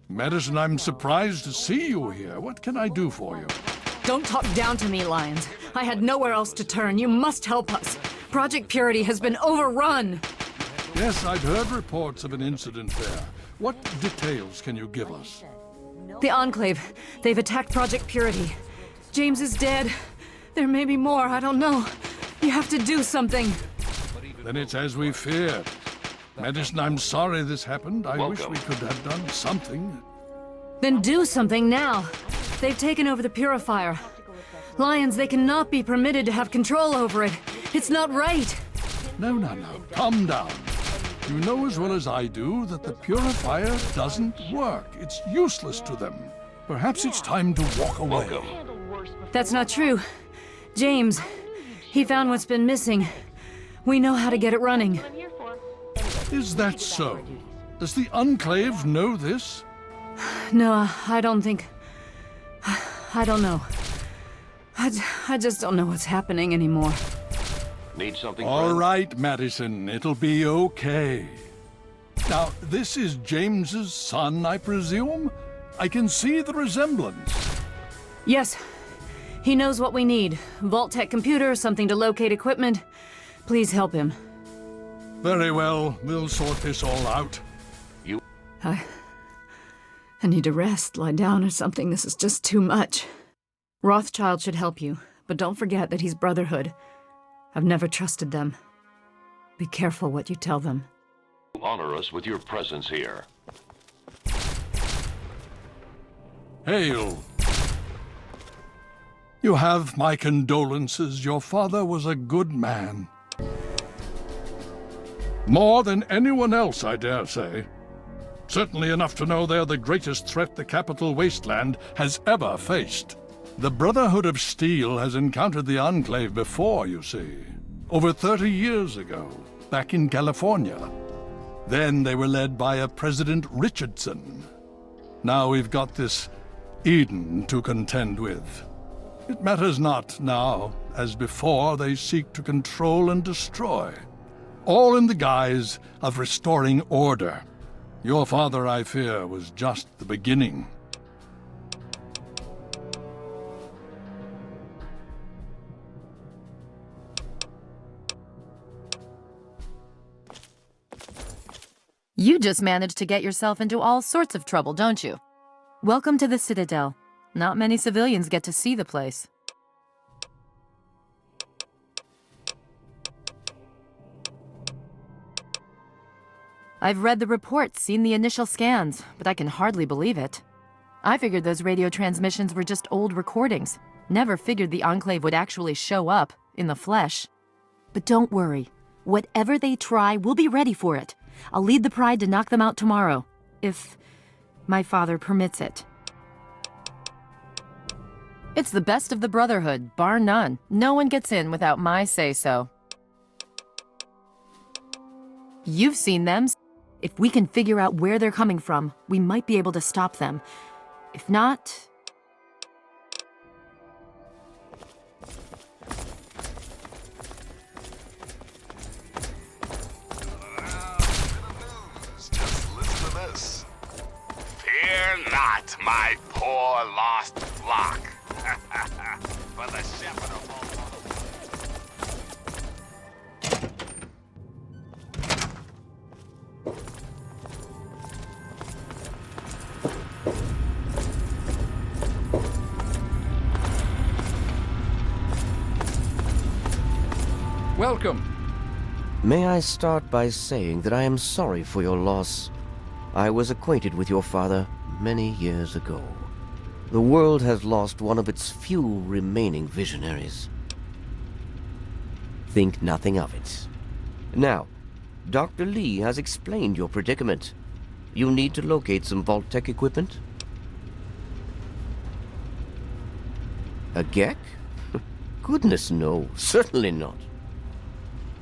Madison, I'm surprised to see you here. What can I do for you? Don't talk down to me, Lyons. I had nowhere else to turn. You must help us. Project Purity has been overrun. Yes, I've heard reports of an incident there. What details can you give us? The Enclave. They've attacked Project Purity. James is dead. There may be more, I don't know. You have to do something. Then it's as we feared. Madison, I'm sorry this happened. I wish we could have done something. Then do something now. They've taken over the purifier. Lyons, they cannot be permitted to have control over it. It's not right. No. Calm down. You know as well as I do that the purifier doesn't work. It's useless to them. Perhaps it's time to walk away. That's not true. James, he found what's been missing. We know how to get it running. Is that so? Does the Enclave know this? No, I don't think... I don't know. I just don't know what's happening anymore. Need something? All right, Madison, it'll be okay. Now, this is James's son, I presume? I can see the resemblance. Yes. He knows what we need. Vault-Tec computer, something to locate equipment. Please help him. Very well, we'll sort this all out. I need to rest, lie down or something. This is just too much. Rothschild should help you, but don't forget that he's Brotherhood. I've never trusted them. Be careful what you tell them. Honor us with your presence here. Hail. You have my condolences. Your father was a good man. More than anyone else, I dare say. Certainly enough to know they're the greatest threat the capital wasteland has ever faced. The Brotherhood of Steel has encountered the Enclave before, you see. Over 30 years ago, back in California. Then they were led by a President Richardson. Now we've got this Eden to contend with. It matters not now, as before they seek to control and destroy. All in the guise of restoring order. Your father, I fear, was just the beginning. You just managed to get yourself into all sorts of trouble, don't you? Welcome to the Citadel. Not many civilians get to see the place. I've read the reports, seen the initial scans, but I can hardly believe it. I figured those radio transmissions were just old recordings. Never figured the Enclave would actually show up, in the flesh. But don't worry. Whatever they try, we'll be ready for it. I'll lead the Pride to knock them out tomorrow, if my father permits it. It's the best of the Brotherhood, bar none. No one gets in without my say-so. You've seen them. If we can figure out where they're coming from, we might be able to stop them. If not... Just listen to this. Fear not, my poor lost flock. For the shepherd of all... Welcome. May I start by saying that I am sorry for your loss. I was acquainted with your father many years ago. The world has lost one of its few remaining visionaries. Think nothing of it. Now, Dr. Lee has explained your predicament. You need to locate some Vault-Tec equipment? A Gek? Goodness no, certainly not.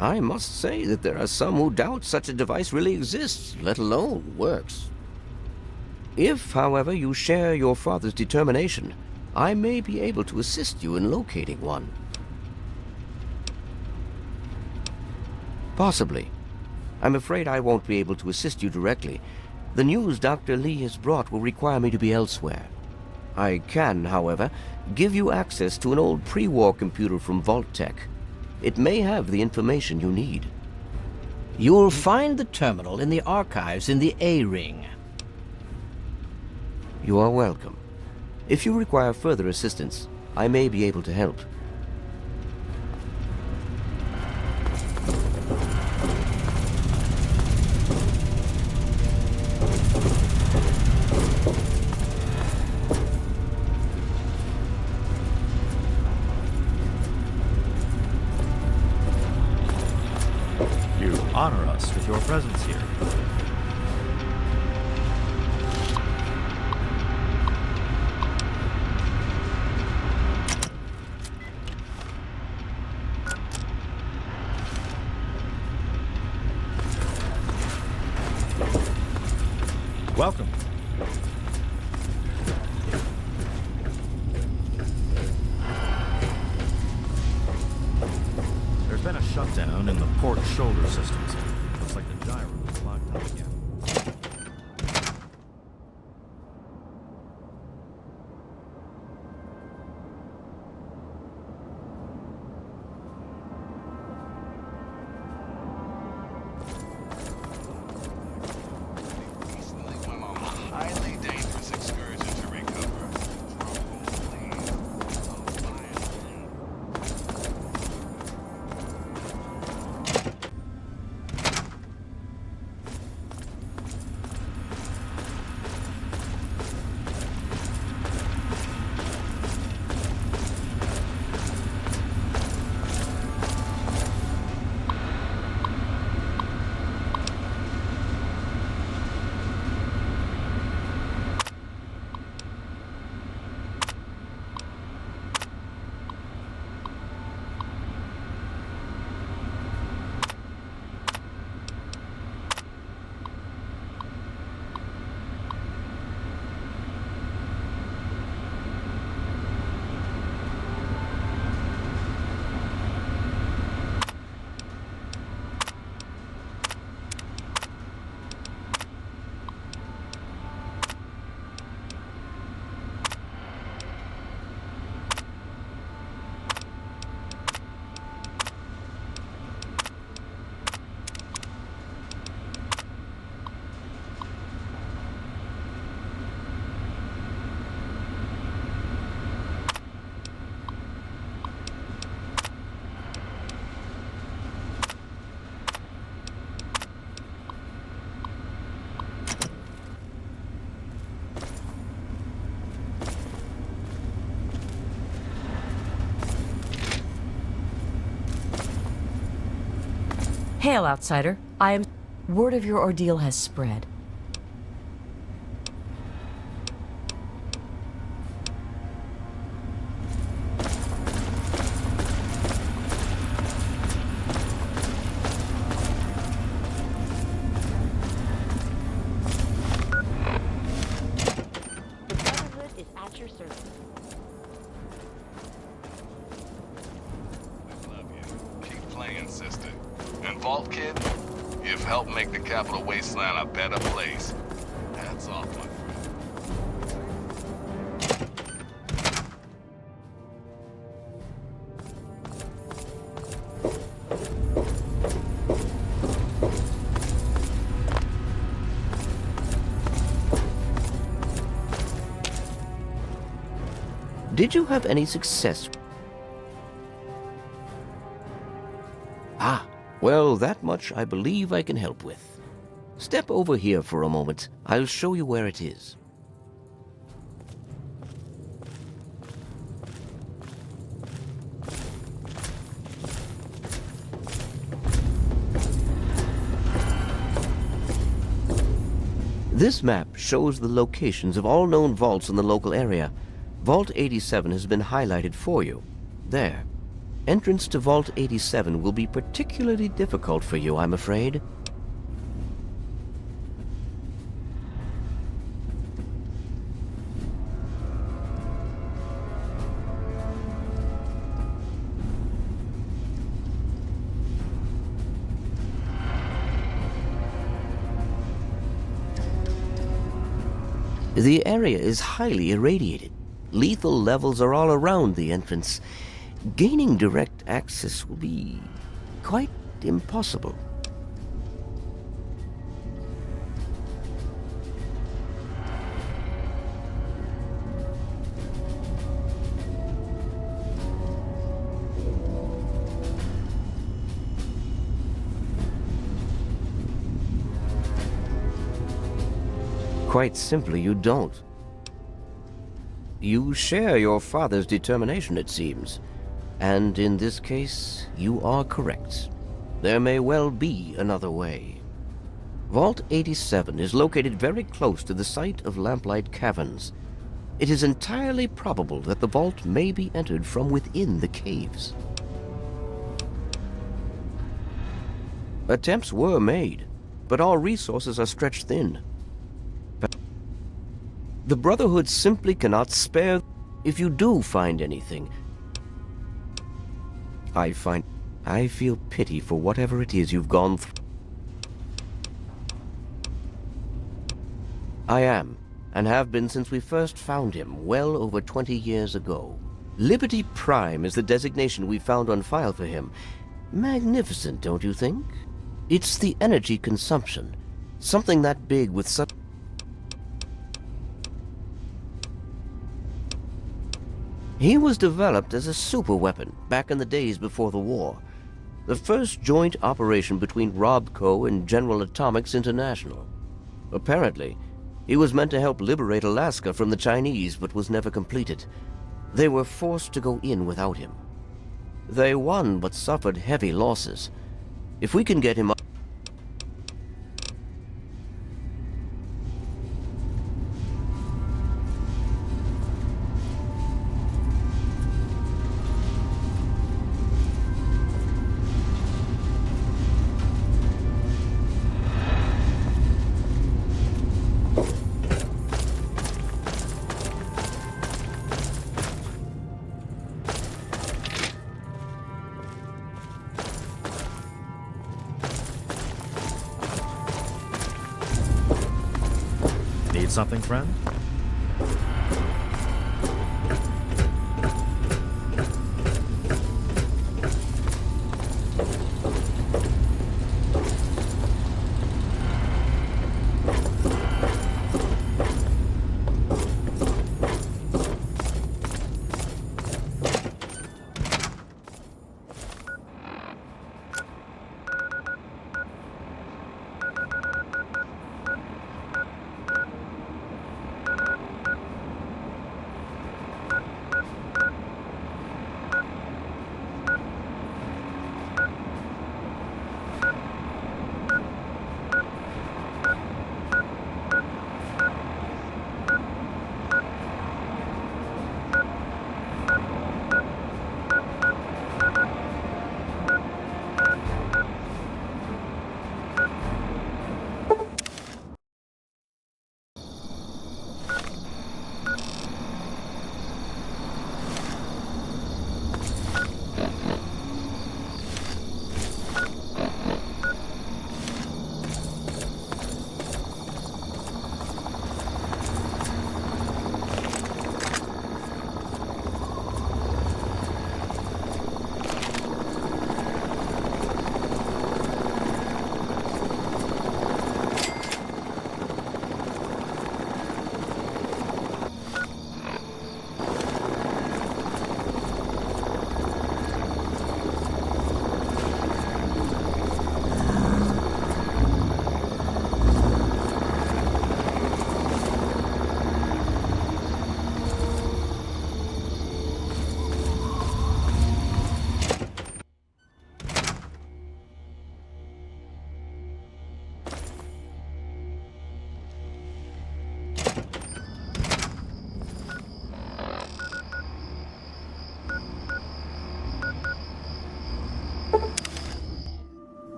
I must say that there are some who doubt such a device really exists, let alone works. If, however, you share your father's determination, I may be able to assist you in locating one. Possibly. I'm afraid I won't be able to assist you directly. The news Dr. Lee has brought will require me to be elsewhere. I can, however, give you access to an old pre-war computer from Vault Tech. It may have the information you need. You'll find the terminal in the archives in the A-Ring. You are welcome. If you require further assistance, I may be able to help. You honor us with your presence here. Welcome. There's been a shutdown in the port shoulder systems. Looks like the gyro is locked up again. Recently went on a highly dangerous excursion to recover. Hail, outsider. Word of your ordeal has spread. The Brotherhood is at your service. I love you. Keep playing, sister. And Vault Kid, you've helped make the Capital Wasteland a better place. Hats off, my friend. Did you have any success? Ah, well, that much I believe I can help with. Step over here for a moment. I'll show you where it is. This map shows the locations of all known vaults in the local area. Vault 87 has been highlighted for you. There. Entrance to Vault 87 will be particularly difficult for you, I'm afraid. The area is highly irradiated. Lethal levels are all around the entrance. Gaining direct access will be quite impossible. Quite simply, you don't. You share your father's determination, it seems. And in this case, you are correct. There may well be another way. Vault 87 is located very close to the site of Lamplight Caverns. It is entirely probable that the vault may be entered from within the caves. Attempts were made, but all resources are stretched thin. The Brotherhood simply cannot spare. If you do find anything, I feel pity for whatever it is you've gone through. I am, and have been since we first found him, well over 20 years ago. Liberty Prime is the designation we found on file for him. Magnificent, don't you think? It's the energy consumption. Something that big with such... He was developed as a superweapon back in the days before the war. The first joint operation between RobCo and General Atomics International. Apparently, he was meant to help liberate Alaska from the Chinese, but was never completed. They were forced to go in without him. They won, but suffered heavy losses. If we can get him up... Need something, friend?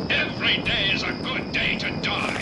Every day is a good day to die.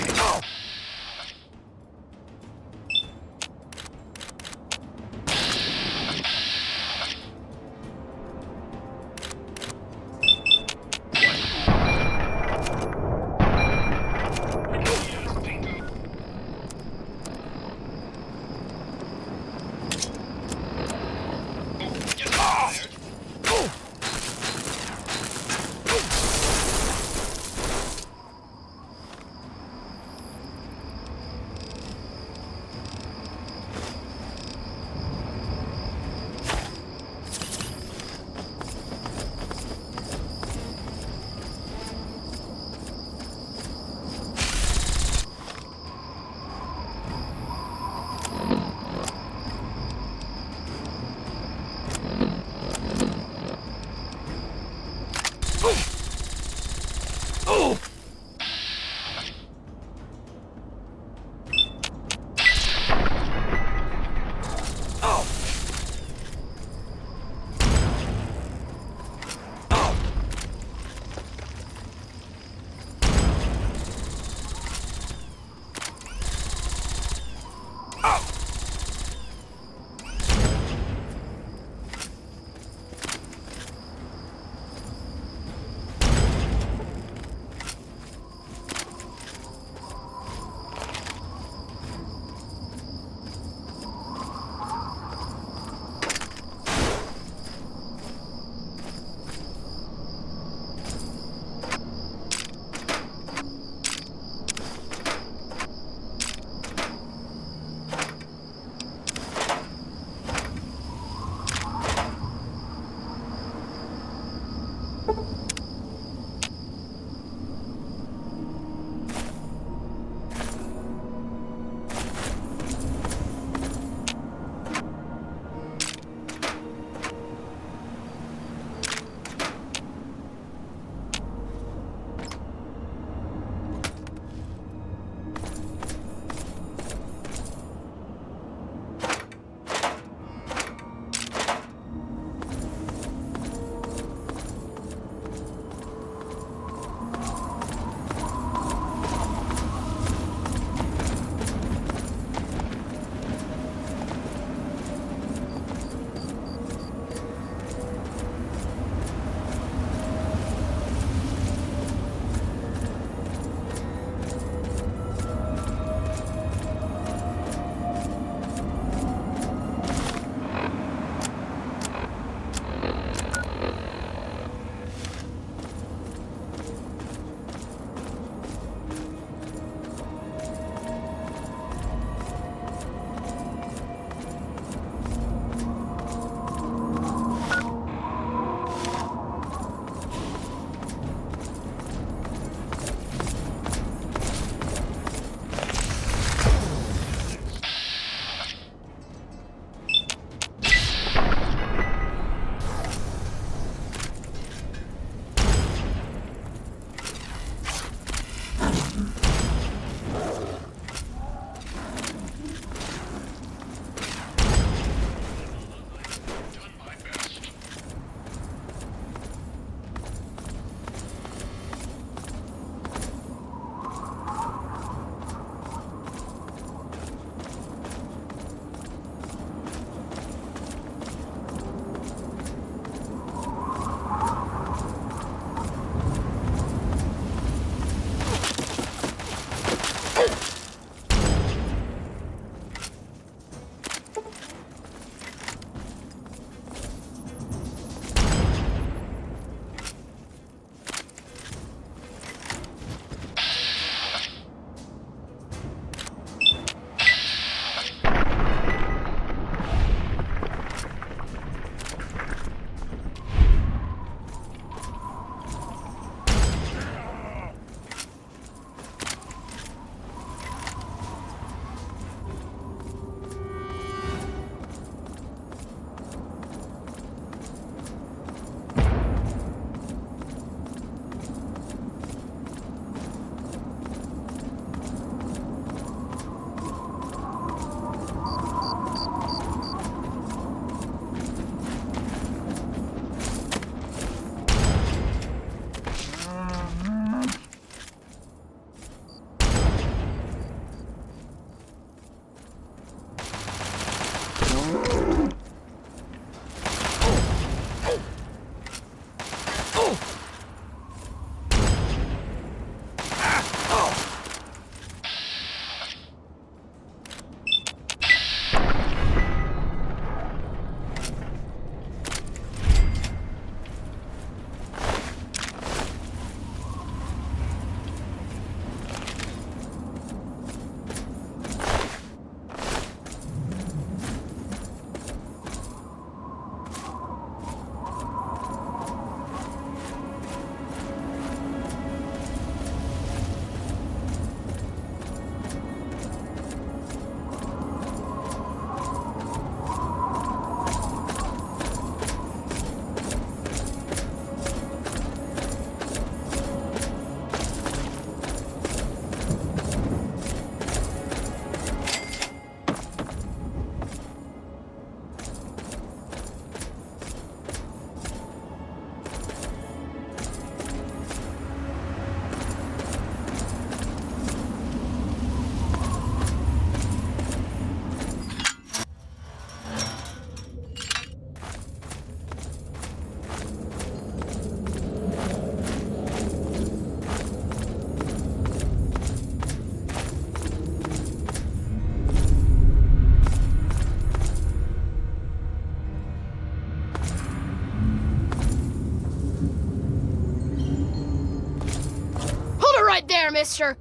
right there, mister.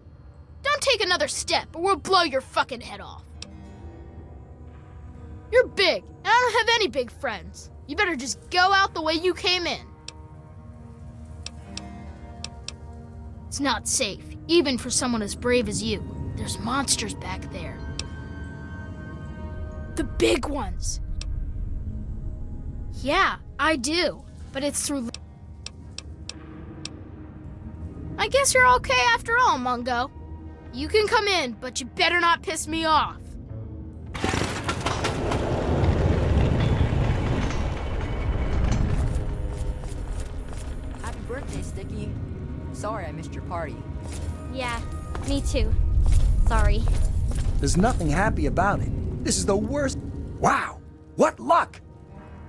Don't take another step or we'll blow your fucking head off. You're big, and I don't have any big friends. You better just go out the way you came in. It's not safe, even for someone as brave as you. There's monsters back there. The big ones. Yeah, I do, but it's through... I guess you're okay after all, Mungo. You can come in, but you better not piss me off. Happy birthday, Sticky. Sorry I missed your party. Yeah, me too. Sorry. There's nothing happy about it. This is the worst. Wow, what luck!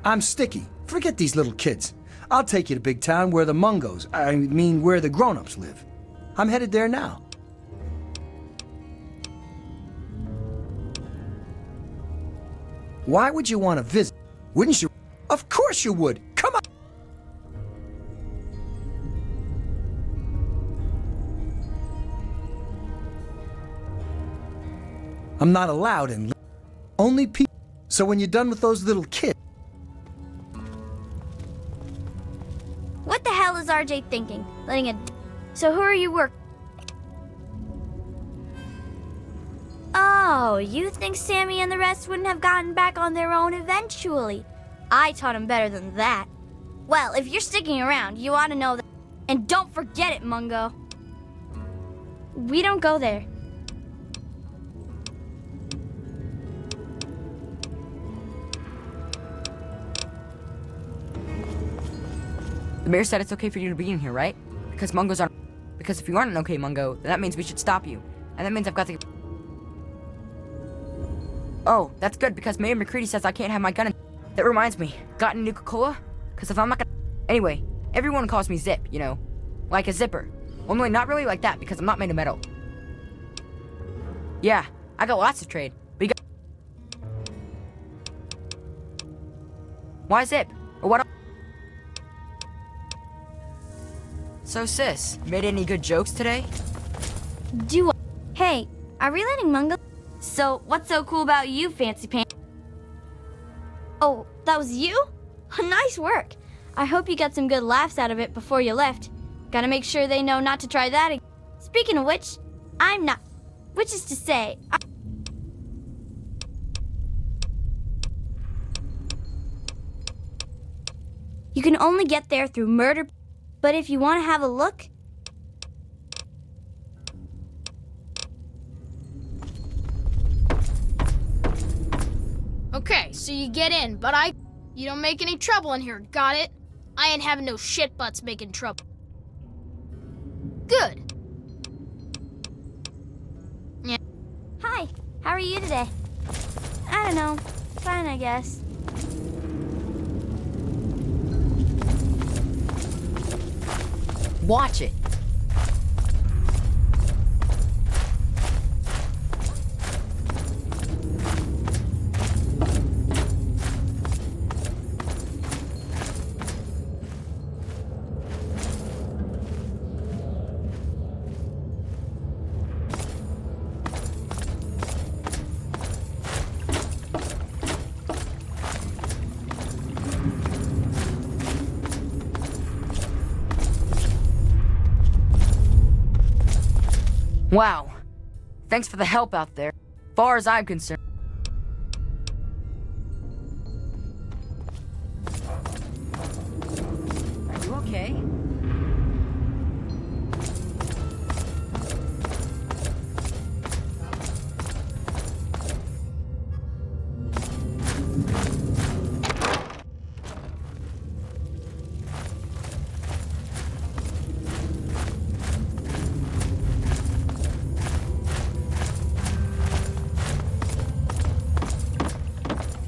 I'm Sticky. Forget these little kids. I'll take you to big town where the Mungos, where the grown-ups live. I'm headed there now. Why would you want to visit? Wouldn't you? Of course you would. Come on. I'm not allowed in. Only people. So when you're done with those little kids. What the hell is RJ thinking? Letting a... So who are you working? Oh, you think Sammy and the rest wouldn't have gotten back on their own eventually? I taught him better than that. Well, if you're sticking around, you ought to know that. And don't forget it, Mungo. We don't go there. The mayor said it's okay for you to be in here, right? Because Mungos aren't... Because if you aren't an okay Mungo, then that means we should stop you. And that means I've got to... Oh, that's good, because Mayor McCready says I can't have my gun in... That reminds me, got any Nuka-Cola? Because if I'm not gonna... Anyway, everyone calls me Zip, you know? Like a zipper. Only not really like that, because I'm not made of metal. Yeah, I got lots to trade. But you got... Why Zip? Or what... So, sis, made any good jokes today? Hey, are we letting Mungo? So, what's so cool about you, Fancy Pants? Oh, that was you? Nice work. I hope you got some good laughs out of it before you left. Gotta make sure they know not to try that again. Speaking of which, I'm not... Which is to say... You can only get there through murder... But if you want to have a look... Okay, so you get in, but you don't make any trouble in here, got it? I ain't having no shit butts making trouble. Good. Yeah. Hi, how are you today? I don't know. Fine, I guess. Watch it. Wow. Thanks for the help out there. Far as I'm concerned. Are you okay?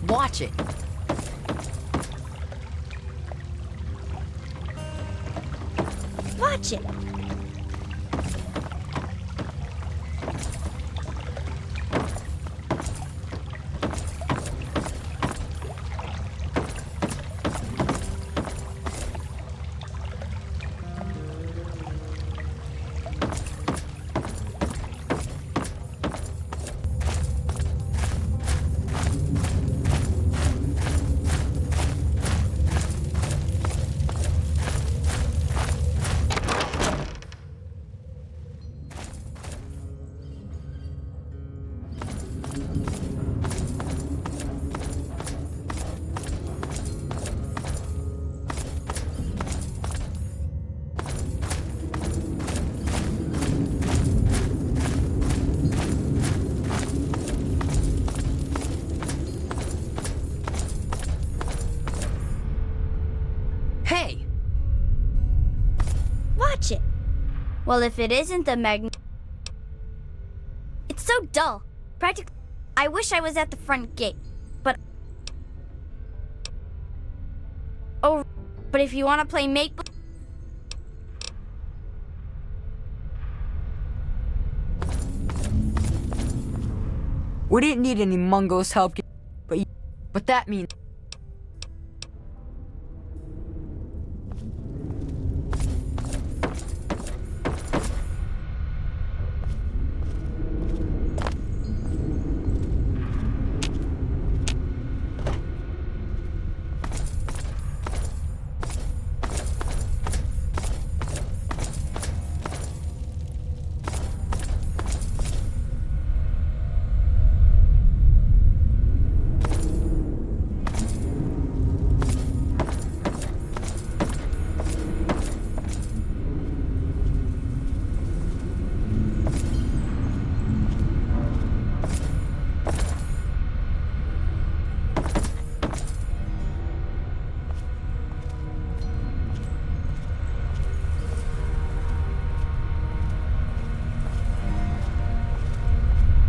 Watch it. Watch it. Well, if it isn't the It's so dull. Practically, I wish I was at the front gate. But... Oh, but if you want to play make-believe... We didn't need any Mungo's help, but that means...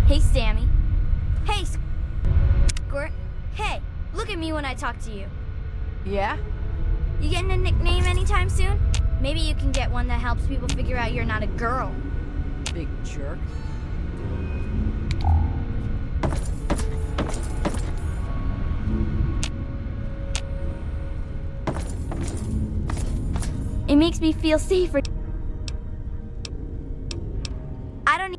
Hey, Sammy. Hey, Squirt. Hey, look at me when I talk to you. Yeah? You getting a nickname anytime soon? Maybe you can get one that helps people figure out you're not a girl. Big jerk. It makes me feel safer. I don't...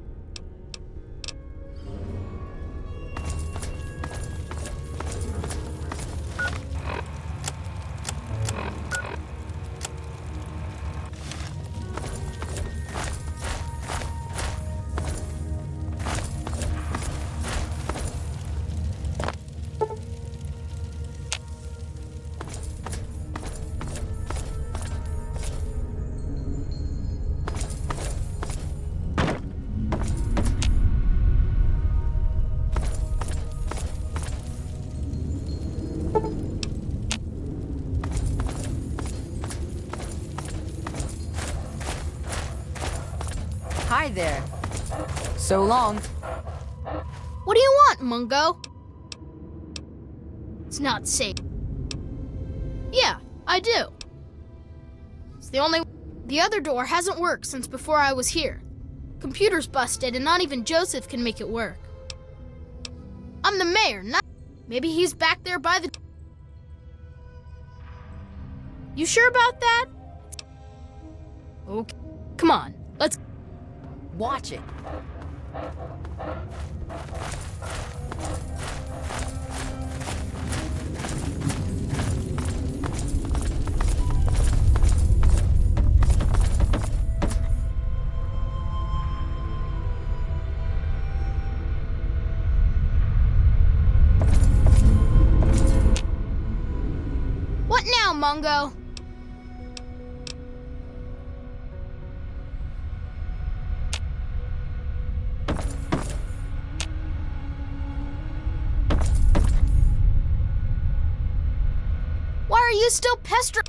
Hi there. So long. What do you want, Mungo? It's not safe. Yeah, I do. It's the only... The other door hasn't worked since before I was here. Computer's busted and not even Joseph can make it work. I'm the mayor, not... Maybe he's back there by the... You sure about that? Okay. Come on, let's... Watch it. What now, Mungo? Why are you still pestering?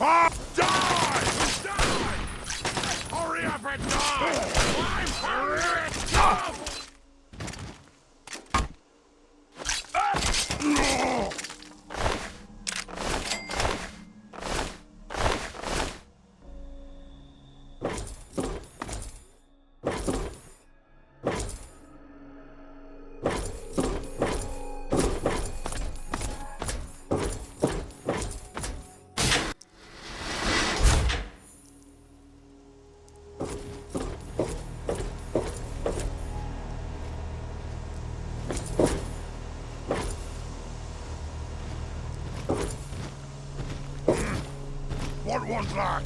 Oh, die! Die! Hurry up and die! I'm hurry! What was that?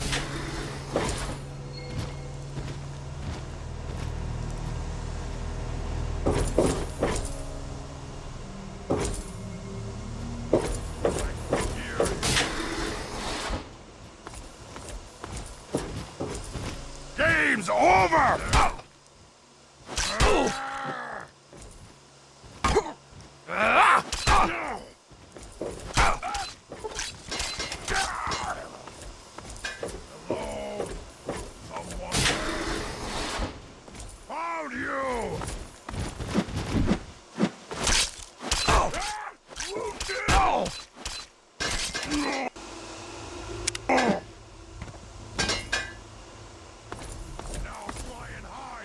Game's over! Now try and hide!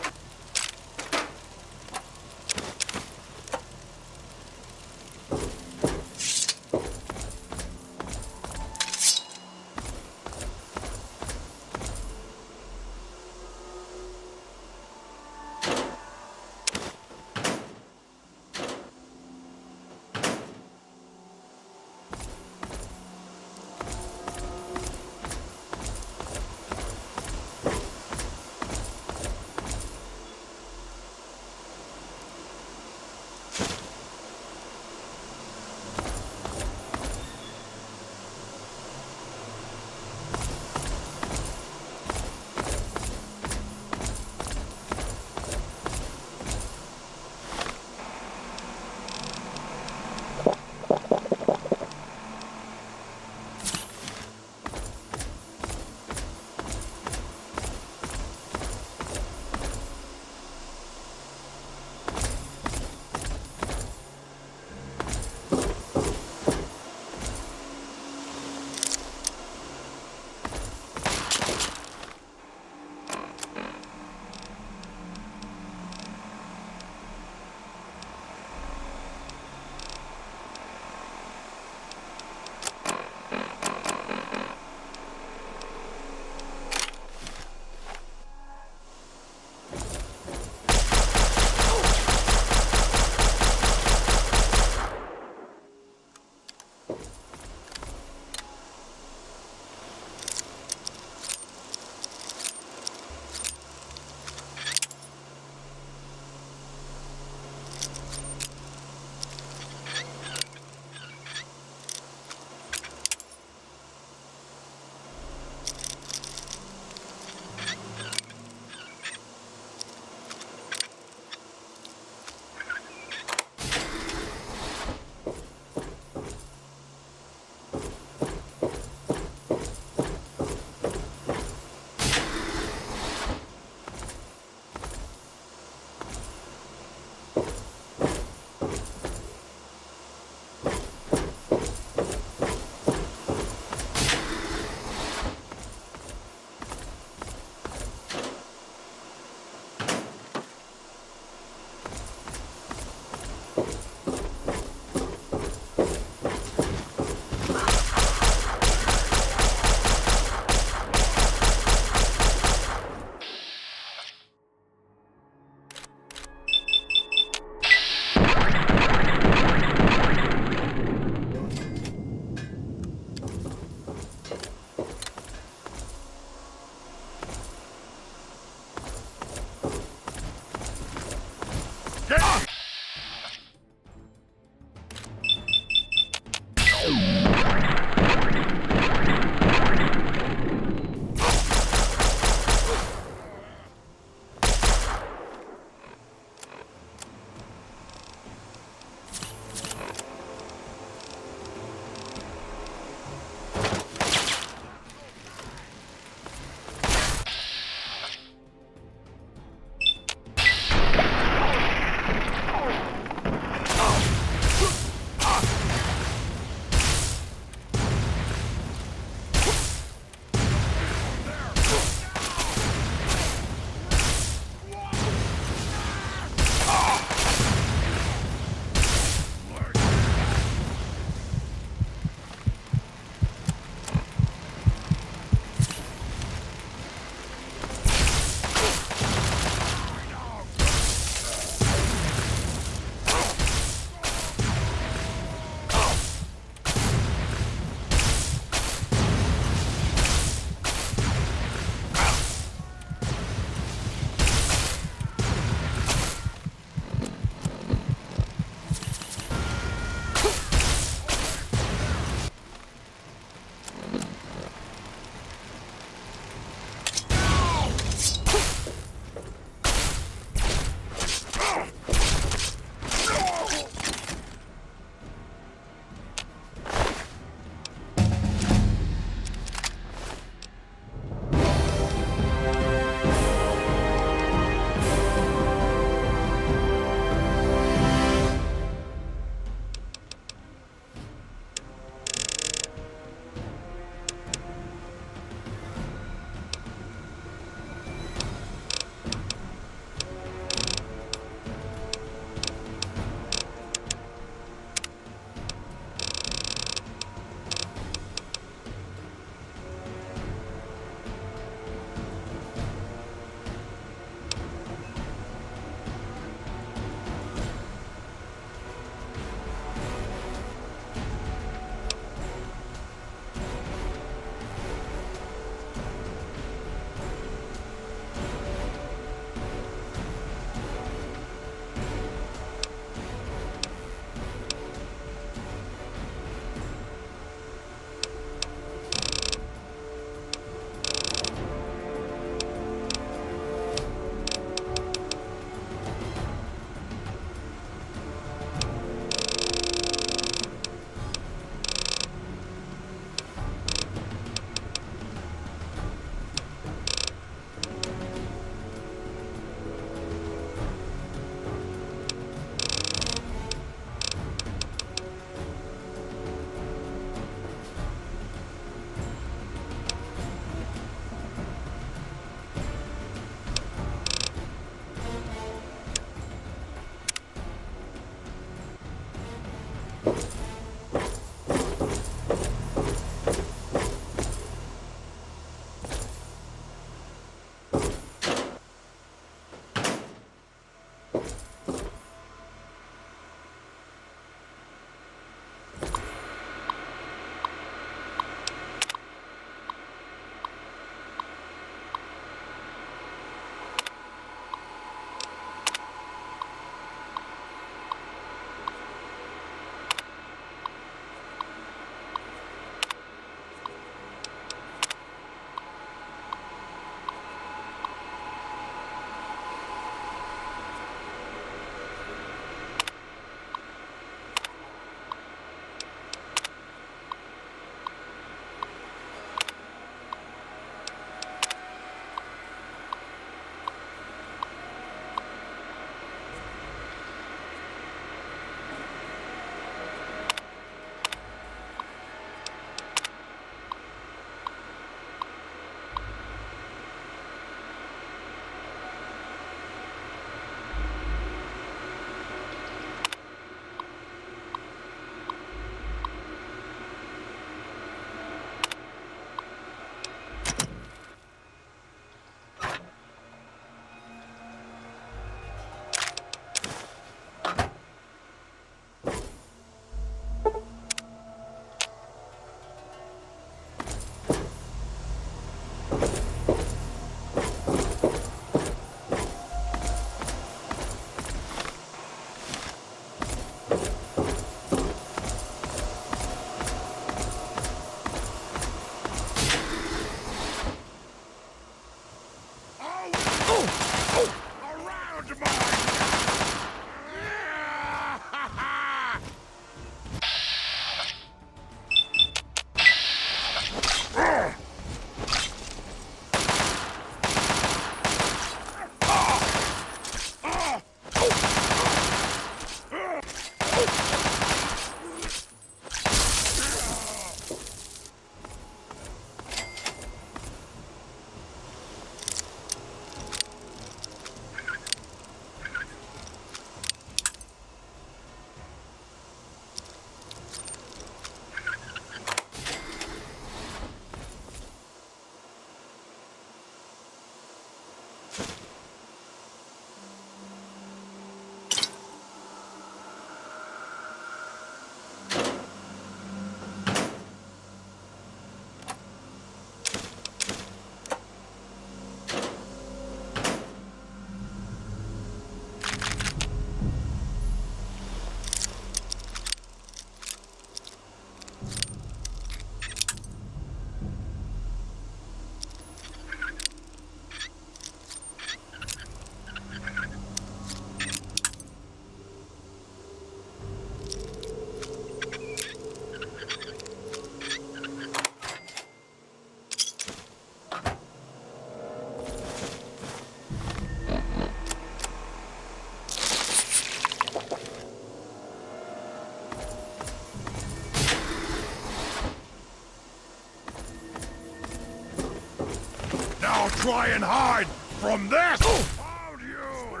now try and hide from this! Found you!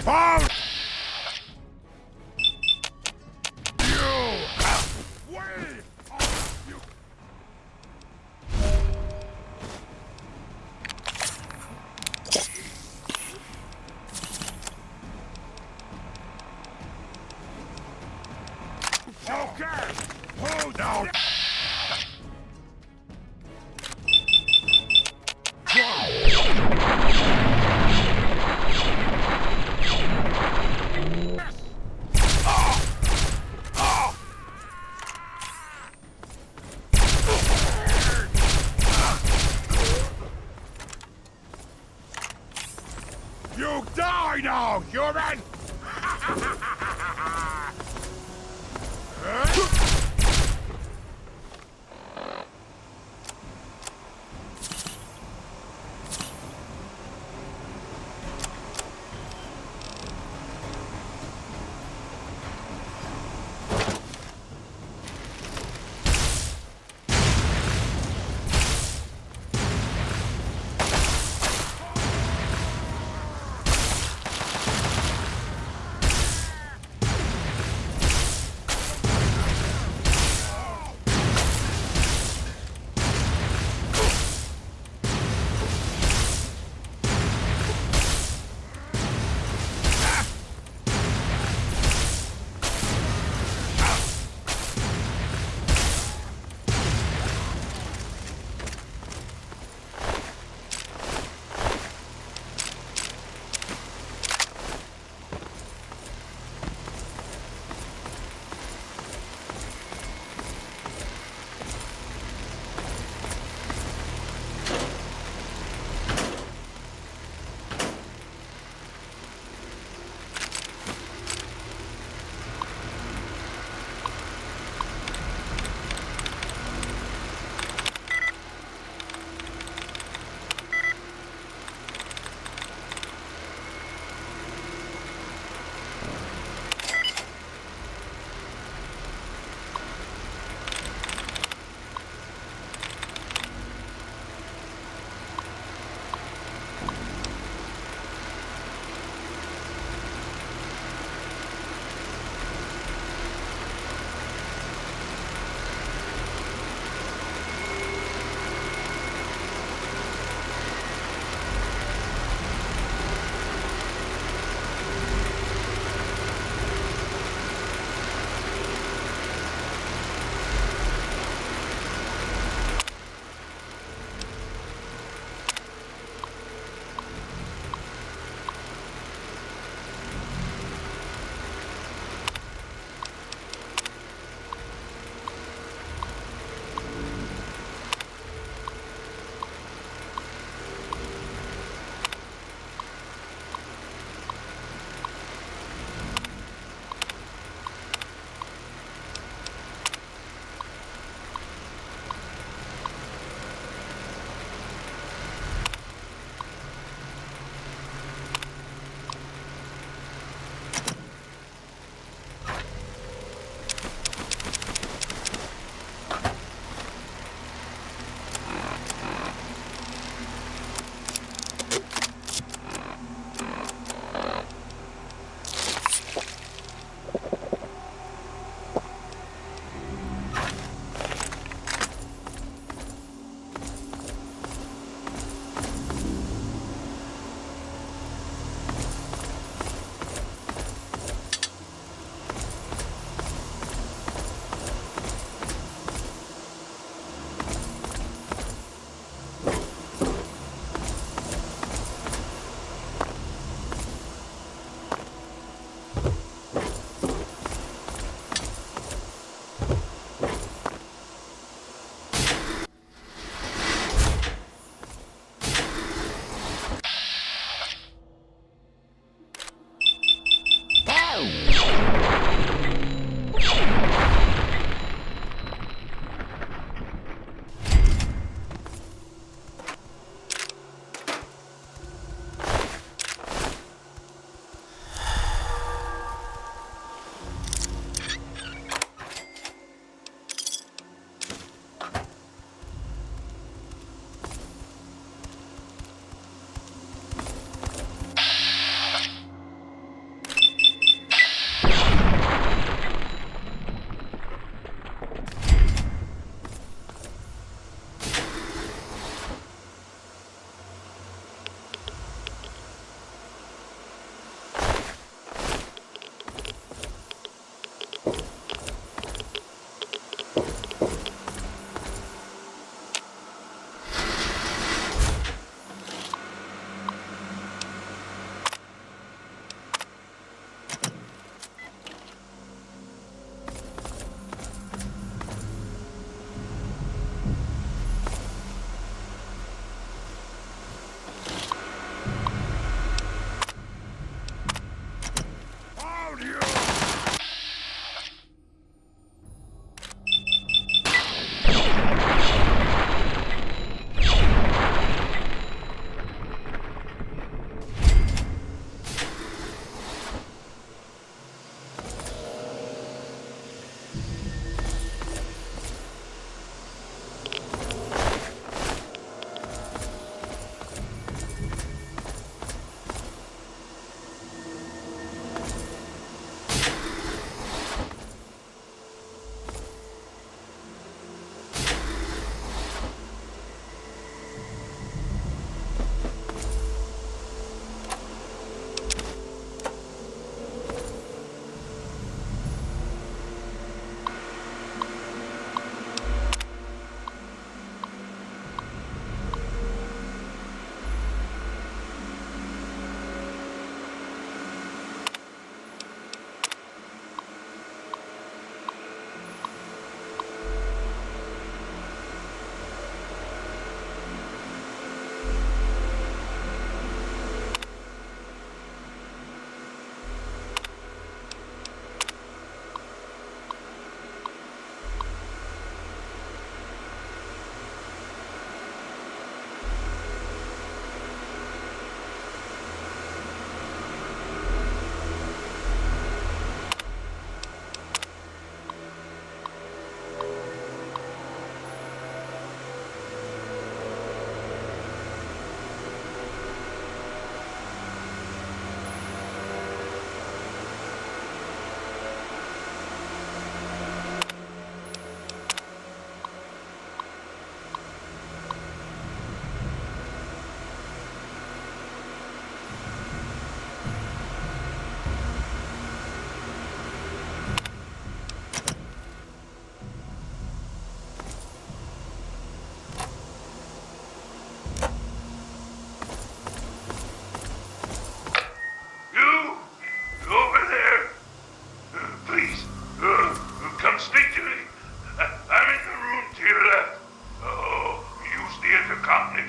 Found you! Way off you! Okay, hold down. You die now, human!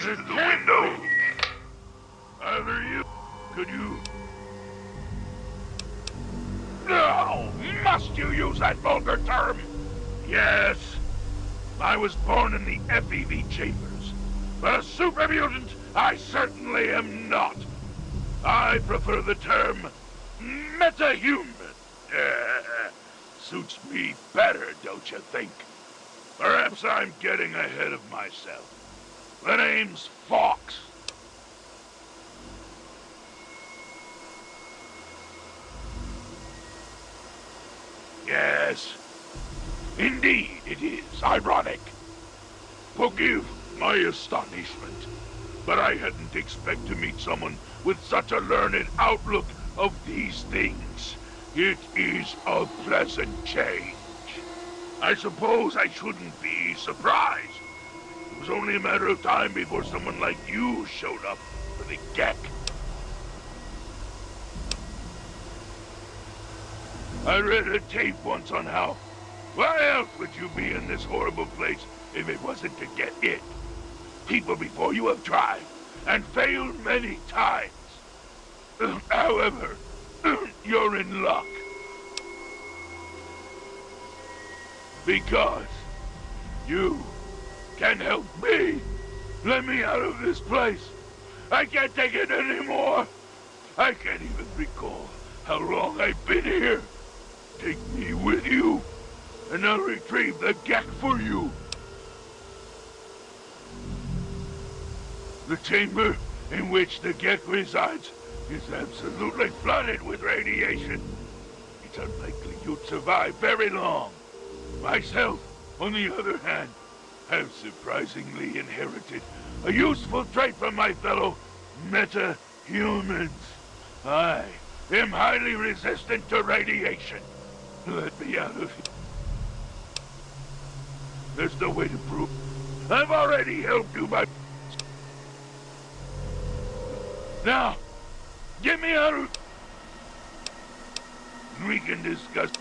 to the window. Either you... Could you... No! Must you use that vulgar term? Yes. I was born in the FEV chambers, but a super mutant I certainly am not. I prefer the term metahuman. Suits me better, don't you think? Perhaps I'm getting ahead of myself. The name's Fox. Yes, indeed it is ironic. Forgive my astonishment, but I hadn't expected to meet someone with such a learned outlook of these things. It is a pleasant change. I suppose I shouldn't be surprised. It was only a matter of time before someone like you showed up for the Gek. I read a tape once on how... Why else would you be in this horrible place if it wasn't to get it? People before you have tried, and failed many times. However, you're in luck. Because you can help me. Let me out of this place. I can't take it anymore. I can't even recall how long I've been here. Take me with you, and I'll retrieve the Gek for you. The chamber in which the Gek resides is absolutely flooded with radiation. It's unlikely you'd survive very long. Myself, on the other hand, have surprisingly inherited a useful trait from my fellow meta-humans. I am highly resistant to radiation. Let me out of here. There's no way to prove. I've already helped you by... Now, get me out of... We can discuss...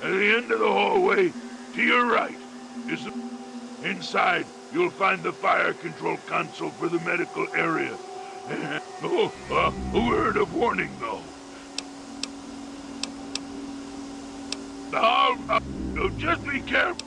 At the end of the hallway, to your right, is the... Inside, you'll find the fire control console for the medical area. A word of warning, though. Just be careful.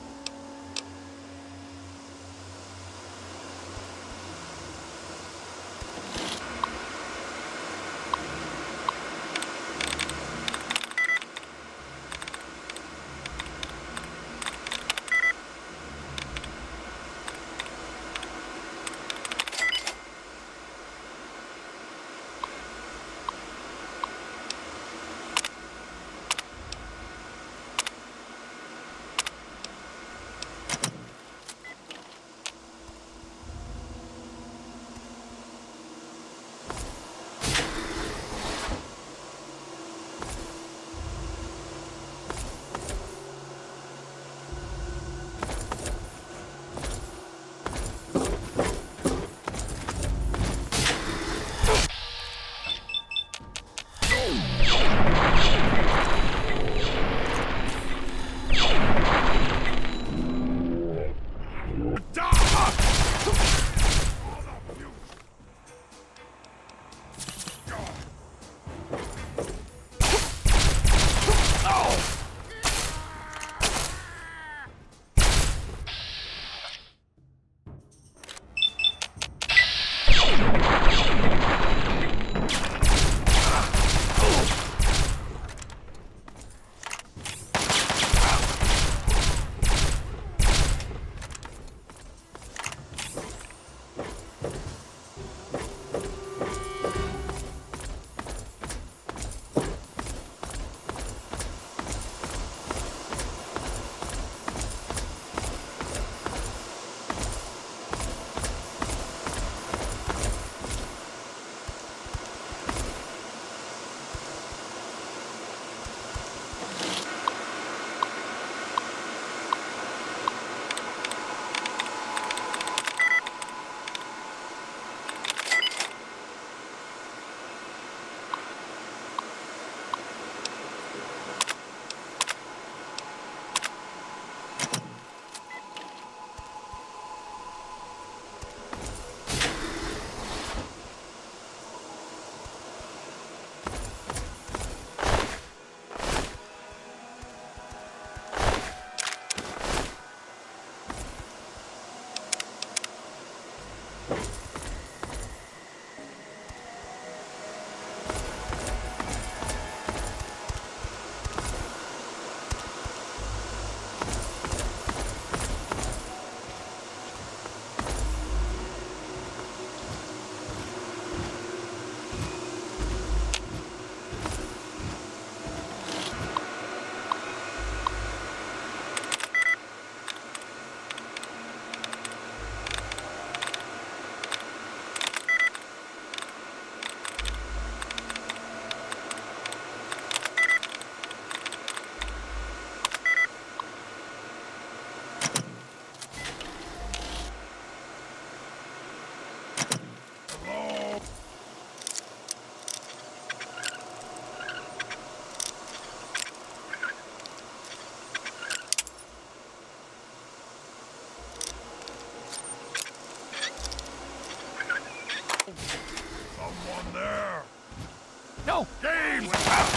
now! Game's out!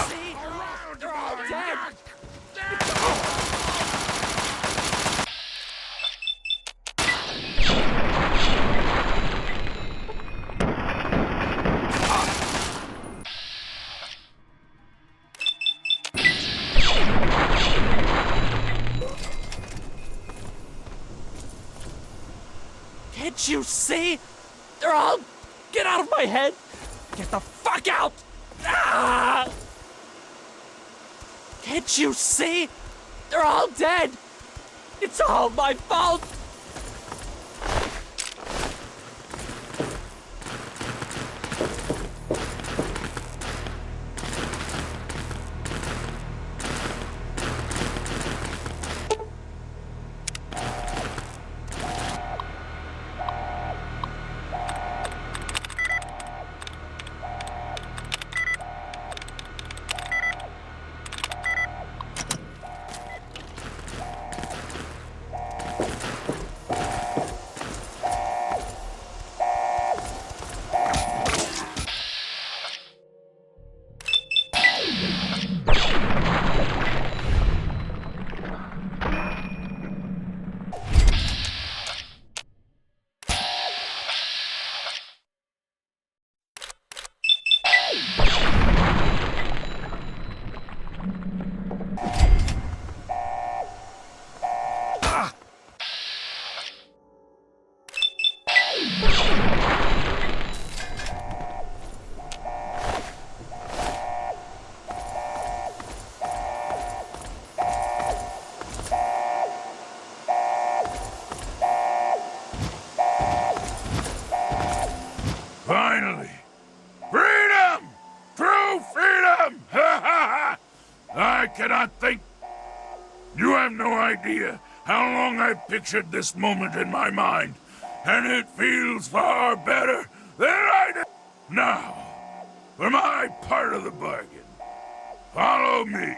See? They're all dead! Can't you see? They're all... Get out of my head! Get the fuck out! Ah! Can't you see? They're all dead! It's all my fault! Finally! Freedom! True freedom! Ha ha ha! I cannot think. You have no idea how long I've pictured this moment in my mind, and it feels far better than I did. Now, for my part of the bargain, follow me.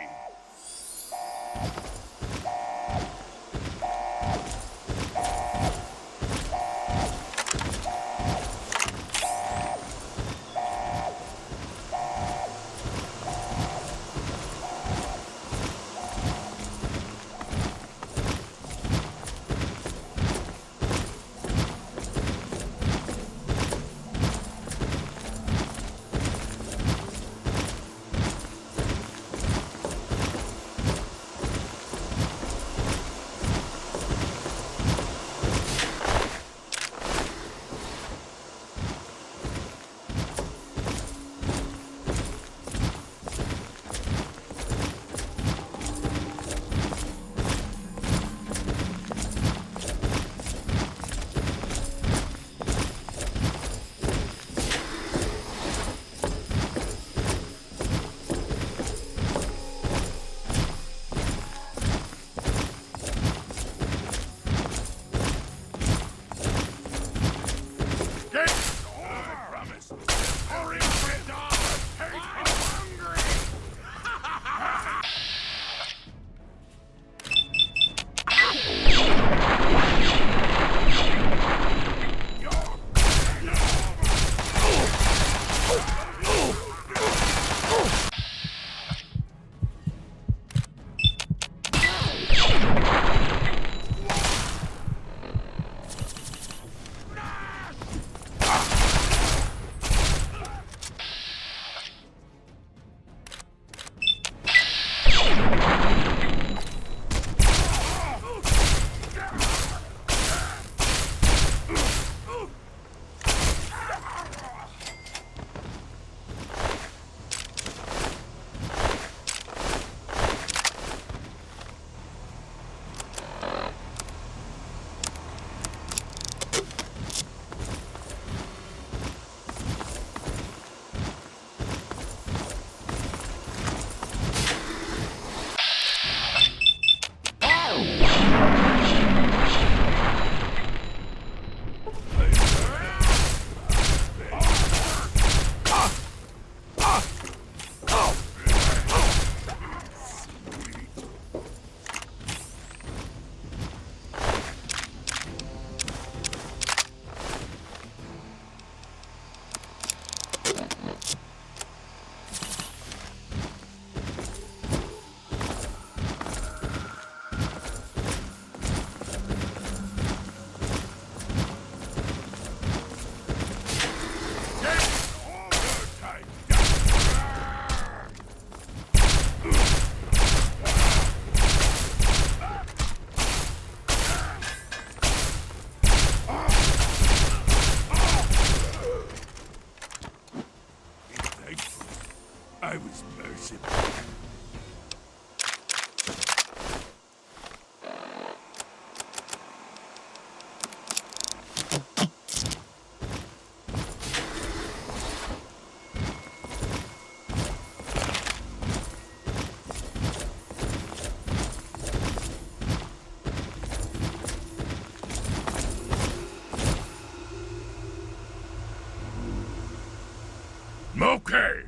Okay,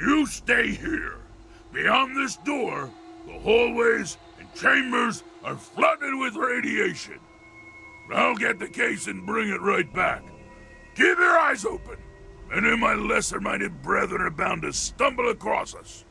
you stay here. Beyond this door, the hallways and chambers are flooded with radiation. I'll get the case and bring it right back. Keep your eyes open. Many of my lesser-minded brethren are bound to stumble across us.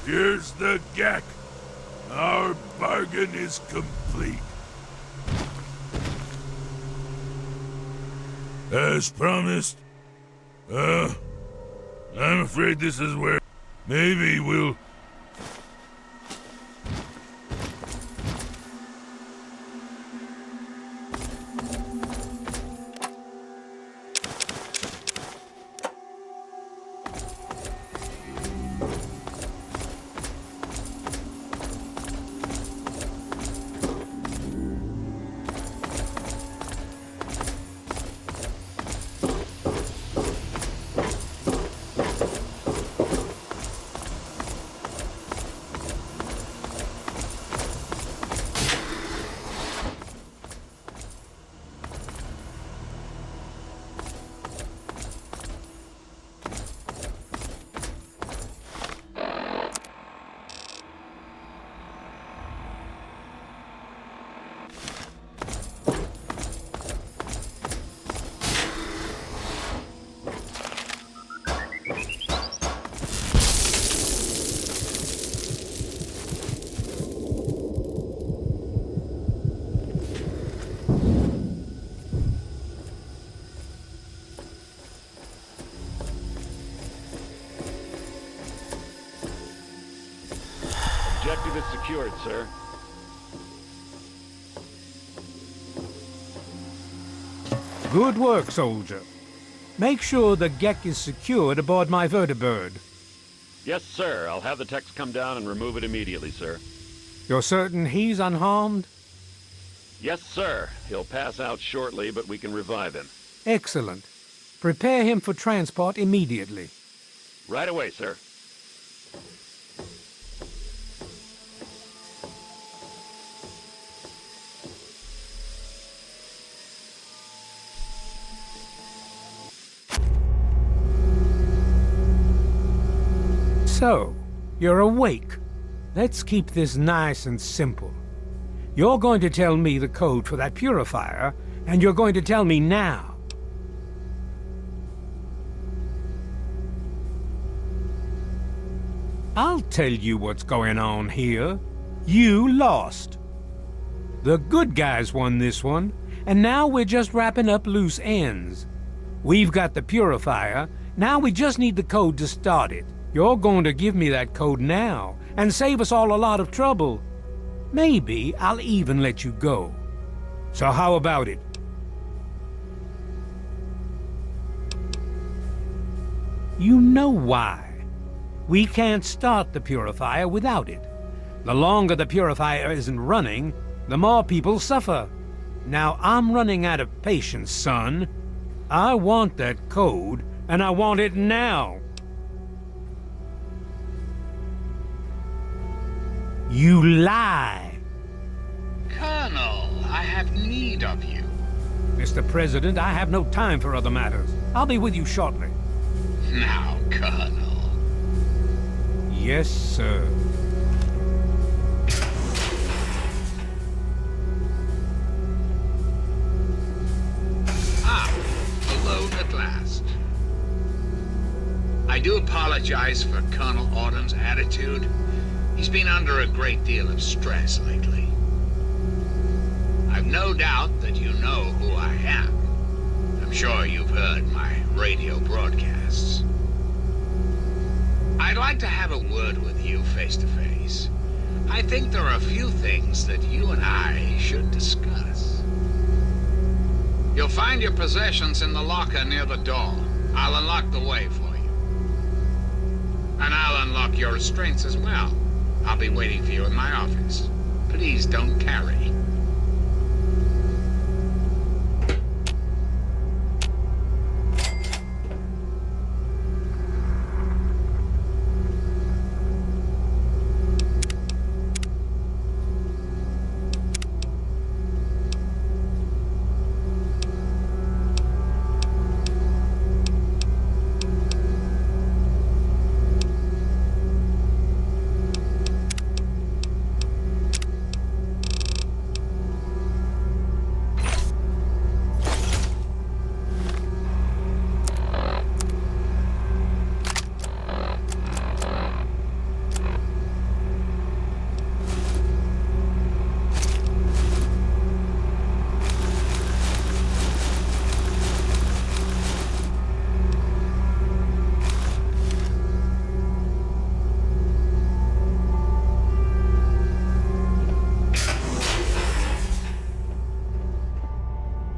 Here's the GAC. Our bargain is complete. As promised. I'm afraid this is where maybe we'll... Objective is secured, sir. Good work, soldier. Make sure the GEC is secured aboard my vertibird. Yes, sir. I'll have the techs come down and remove it immediately, sir. You're certain he's unharmed? Yes, sir. He'll pass out shortly, but we can revive him. Excellent. Prepare him for transport immediately. Right away, sir. So, you're awake. Let's keep this nice and simple. You're going to tell me the code for that purifier, and you're going to tell me now. I'll tell you what's going on here. You lost. The good guys won this one, and now we're just wrapping up loose ends. We've got the purifier, now we just need the code to start it. You're going to give me that code now, and save us all a lot of trouble. Maybe I'll even let you go. So how about it? You know why. We can't start the purifier without it. The longer the purifier isn't running, the more people suffer. Now I'm running out of patience, son. I want that code, and I want it now. You lie! Colonel, I have need of you. Mr. President, I have no time for other matters. I'll be with you shortly. Now, Colonel. Yes, sir. Alone at last. I do apologize for Colonel Autumn's attitude. He's been under a great deal of stress lately. I've no doubt that you know who I am. I'm sure you've heard my radio broadcasts. I'd like to have a word with you face to face. I think there are a few things that you and I should discuss. You'll find your possessions in the locker near the door. I'll unlock the way for you. And I'll unlock your restraints as well. I'll be waiting for you in my office. Please don't carry.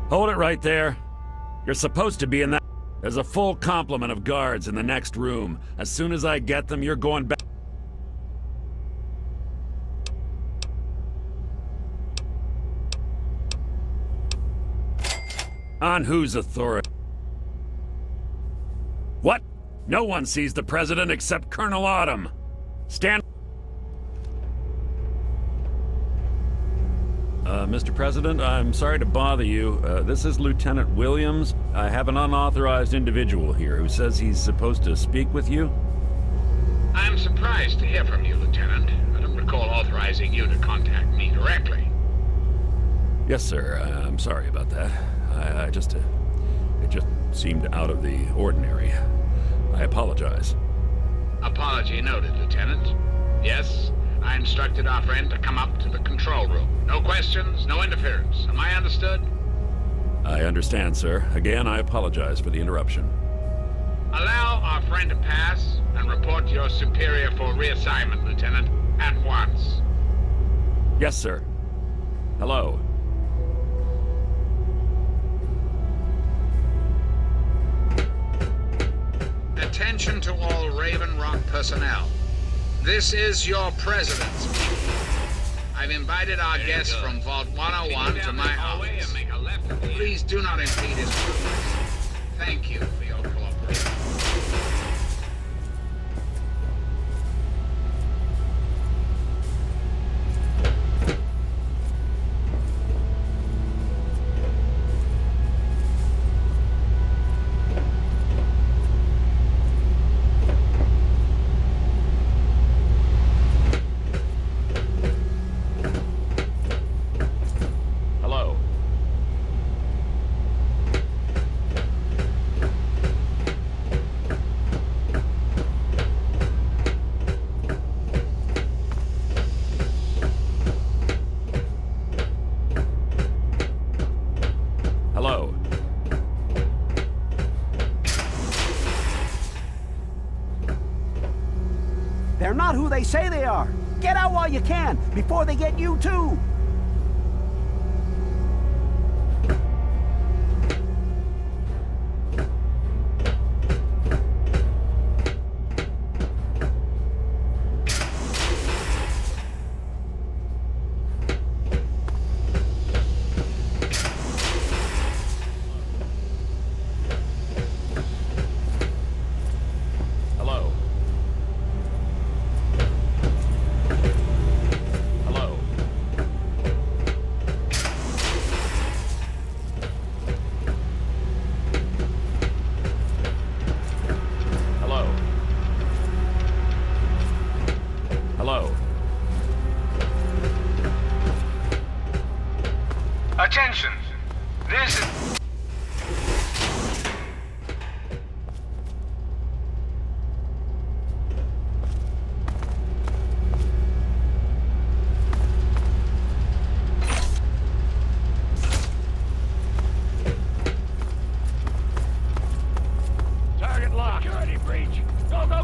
Hold it right there. You're supposed to be in that. There's a full complement of guards in the next room. As soon as I get them, you're going back. On whose authority? What? No one sees the president except Colonel Autumn. Stand. Mr. President, I'm sorry to bother you. This is Lieutenant Williams. I have an unauthorized individual here who says he's supposed to speak with you. I'm surprised to hear from you, Lieutenant. I don't recall authorizing you to contact me directly. Yes, sir. I'm sorry about that. It just seemed out of the ordinary. I apologize. Apology noted, Lieutenant. Yes, I instructed our friend to come up to the control room. No questions, no interference. Am I understood? I understand, sir. Again, I apologize for the interruption. Allow our friend to pass and report to your superior for reassignment, Lieutenant, at once. Yes, sir. Hello. Attention to all Raven Rock personnel. This is your president speaking. I've invited our guest from Vault 101 to my office. Please do not impede his progress. Thank you for your cooperation. They're not who they say they are. Get out while you can, before they get you too.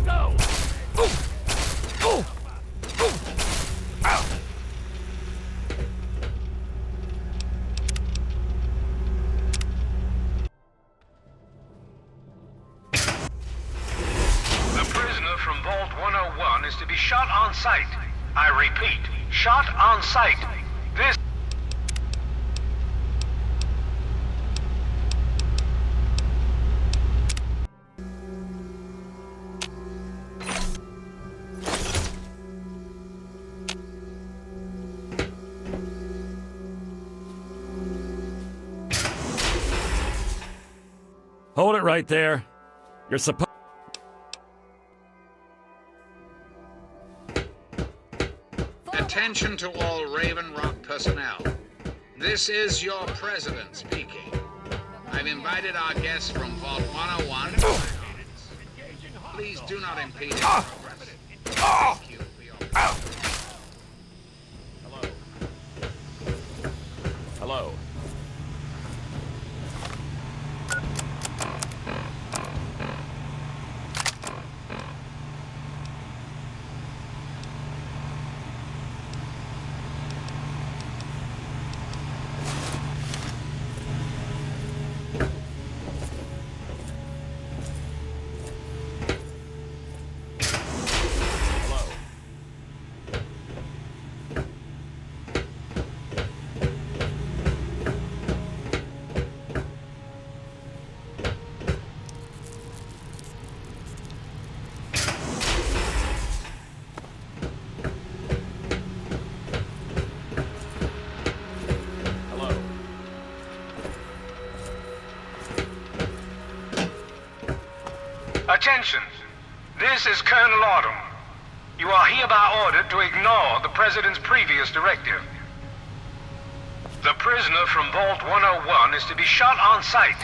go! The prisoner from Vault 101 is to be shot on sight. I repeat, shot on sight. This... Hold it right there. You're supposed... Attention to all Raven Rock personnel. This is your president speaking. I've invited our guests from Vault 101. Please do not impede his progress. Thank you for your Hello. Attention! This is Colonel Autumn. You are hereby ordered to ignore the President's previous directive. The prisoner from Vault 101 is to be shot on sight.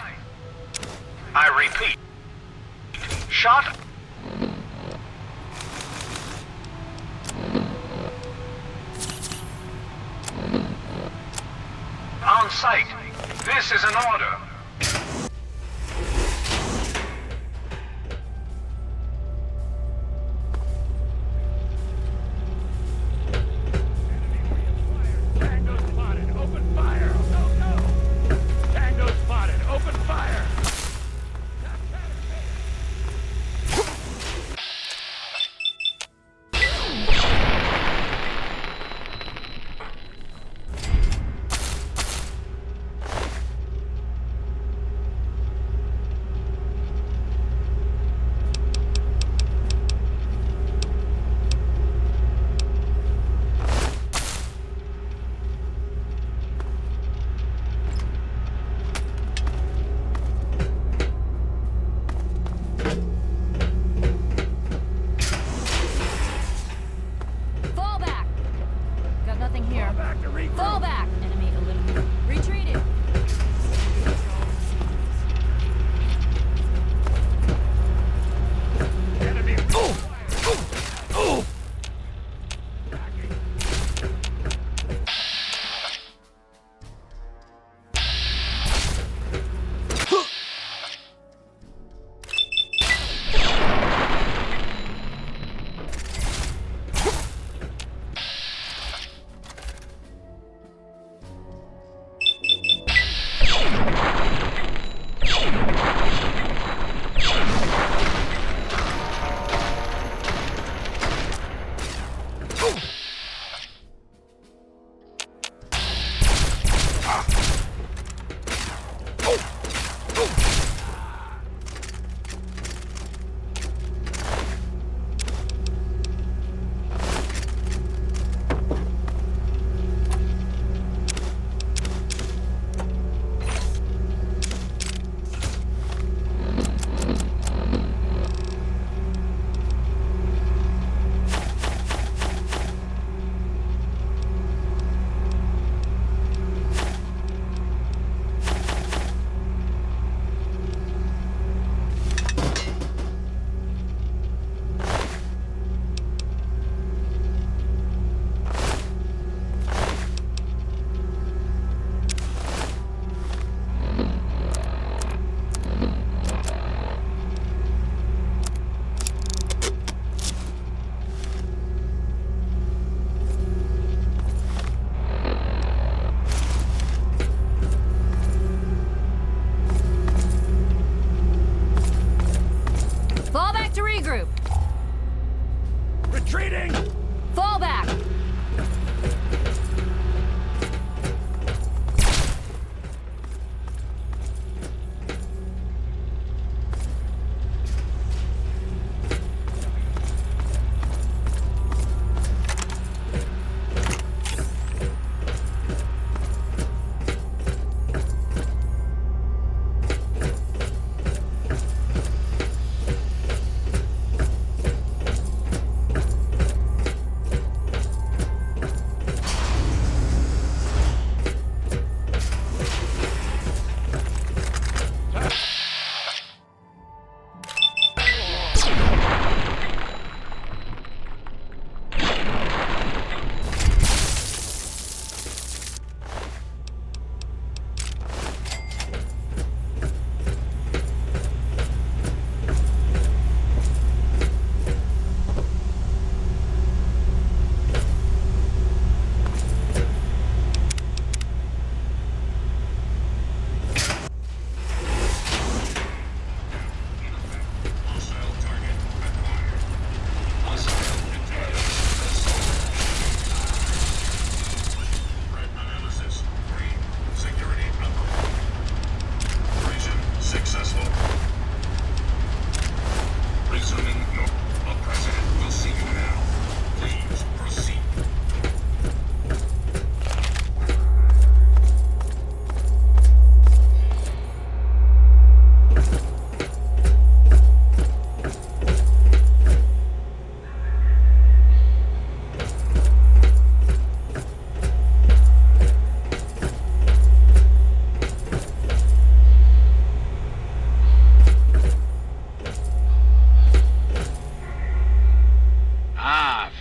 I repeat, shot on sight. This is an order. retreating! Fall back!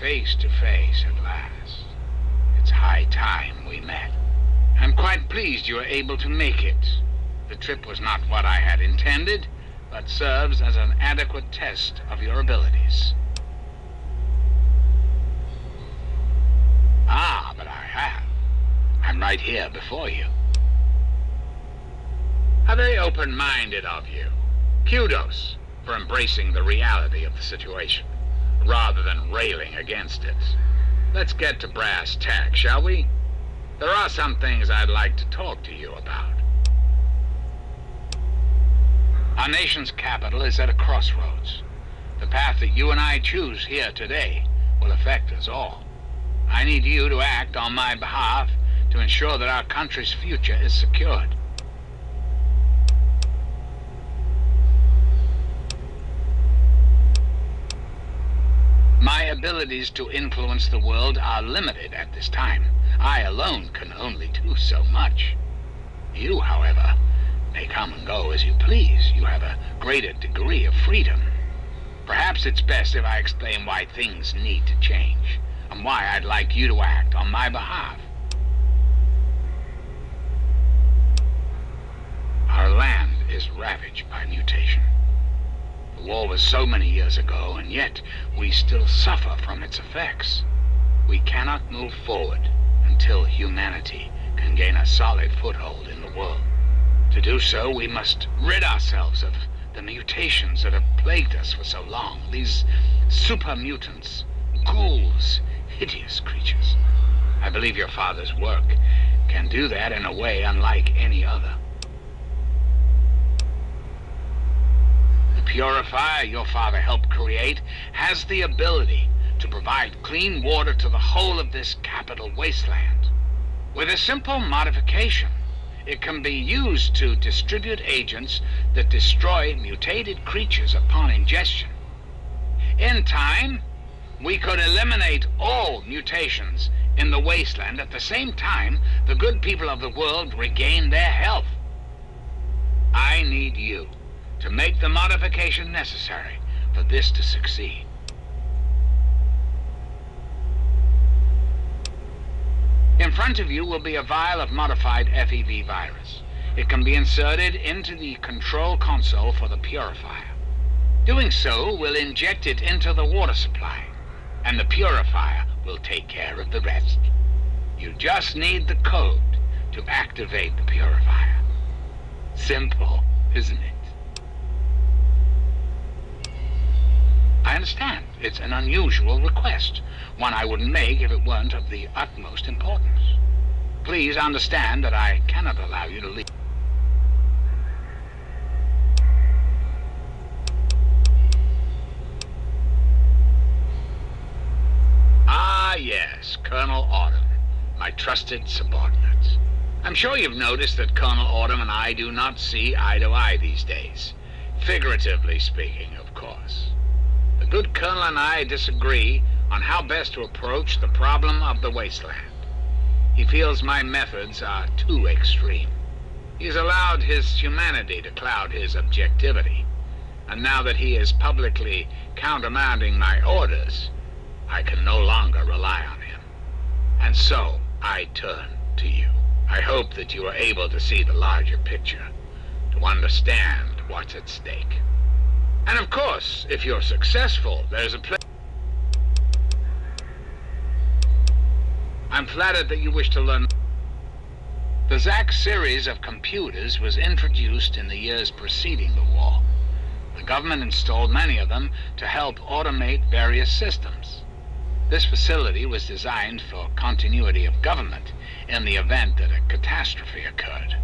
Face to face at last. It's high time we met. I'm quite pleased you were able to make it. The trip was not what I had intended, but serves as an adequate test of your abilities. Ah, but I have. I'm right here before you. How very open-minded of you. Kudos for embracing the reality of the situation, rather than railing against it. Let's get to brass tacks, shall we? There are some things I'd like to talk to you about. Our nation's capital is at a crossroads. The path that you and I choose here today will affect us all. I need you to act on my behalf to ensure that our country's future is secured. My abilities to influence the world are limited at this time. I alone can only do so much. You, however, may come and go as you please. You have a greater degree of freedom. Perhaps it's best if I explain why things need to change, and why I'd like you to act on my behalf. Our land is ravaged by mutation. The war was so many years ago, and yet we still suffer from its effects. We cannot move forward until humanity can gain a solid foothold in the world. To do so, we must rid ourselves of the mutations that have plagued us for so long. These super mutants, ghouls, hideous creatures. I believe your father's work can do that in a way unlike any other. The purifier your father helped create has the ability to provide clean water to the whole of this capital wasteland. With a simple modification, it can be used to distribute agents that destroy mutated creatures upon ingestion. In time, we could eliminate all mutations in the wasteland. At the same time, the good people of the world regain their health. I need you to make the modification necessary for this to succeed. In front of you will be a vial of modified FEV virus. It can be inserted into the control console for the purifier. Doing so will inject it into the water supply, and the purifier will take care of the rest. You just need the code to activate the purifier. Simple, isn't it? I understand. It's an unusual request, one I wouldn't make if it weren't of the utmost importance. Please understand that I cannot allow you to leave. Ah, yes, Colonel Autumn, my trusted subordinate. I'm sure you've noticed that Colonel Autumn and I do not see eye to eye these days. Figuratively speaking, of course. The good Colonel and I disagree on how best to approach the problem of the wasteland. He feels my methods are too extreme. He's allowed his humanity to cloud his objectivity. And now that he is publicly countermanding my orders, I can no longer rely on him. And so, I turn to you. I hope that you are able to see the larger picture, to understand what's at stake. And of course, if you're successful, there's a place. I'm flattered that you wish to learn. The Zack series of computers was introduced in the years preceding the war. The government installed many of them to help automate various systems. This facility was designed for continuity of government in the event that a catastrophe occurred.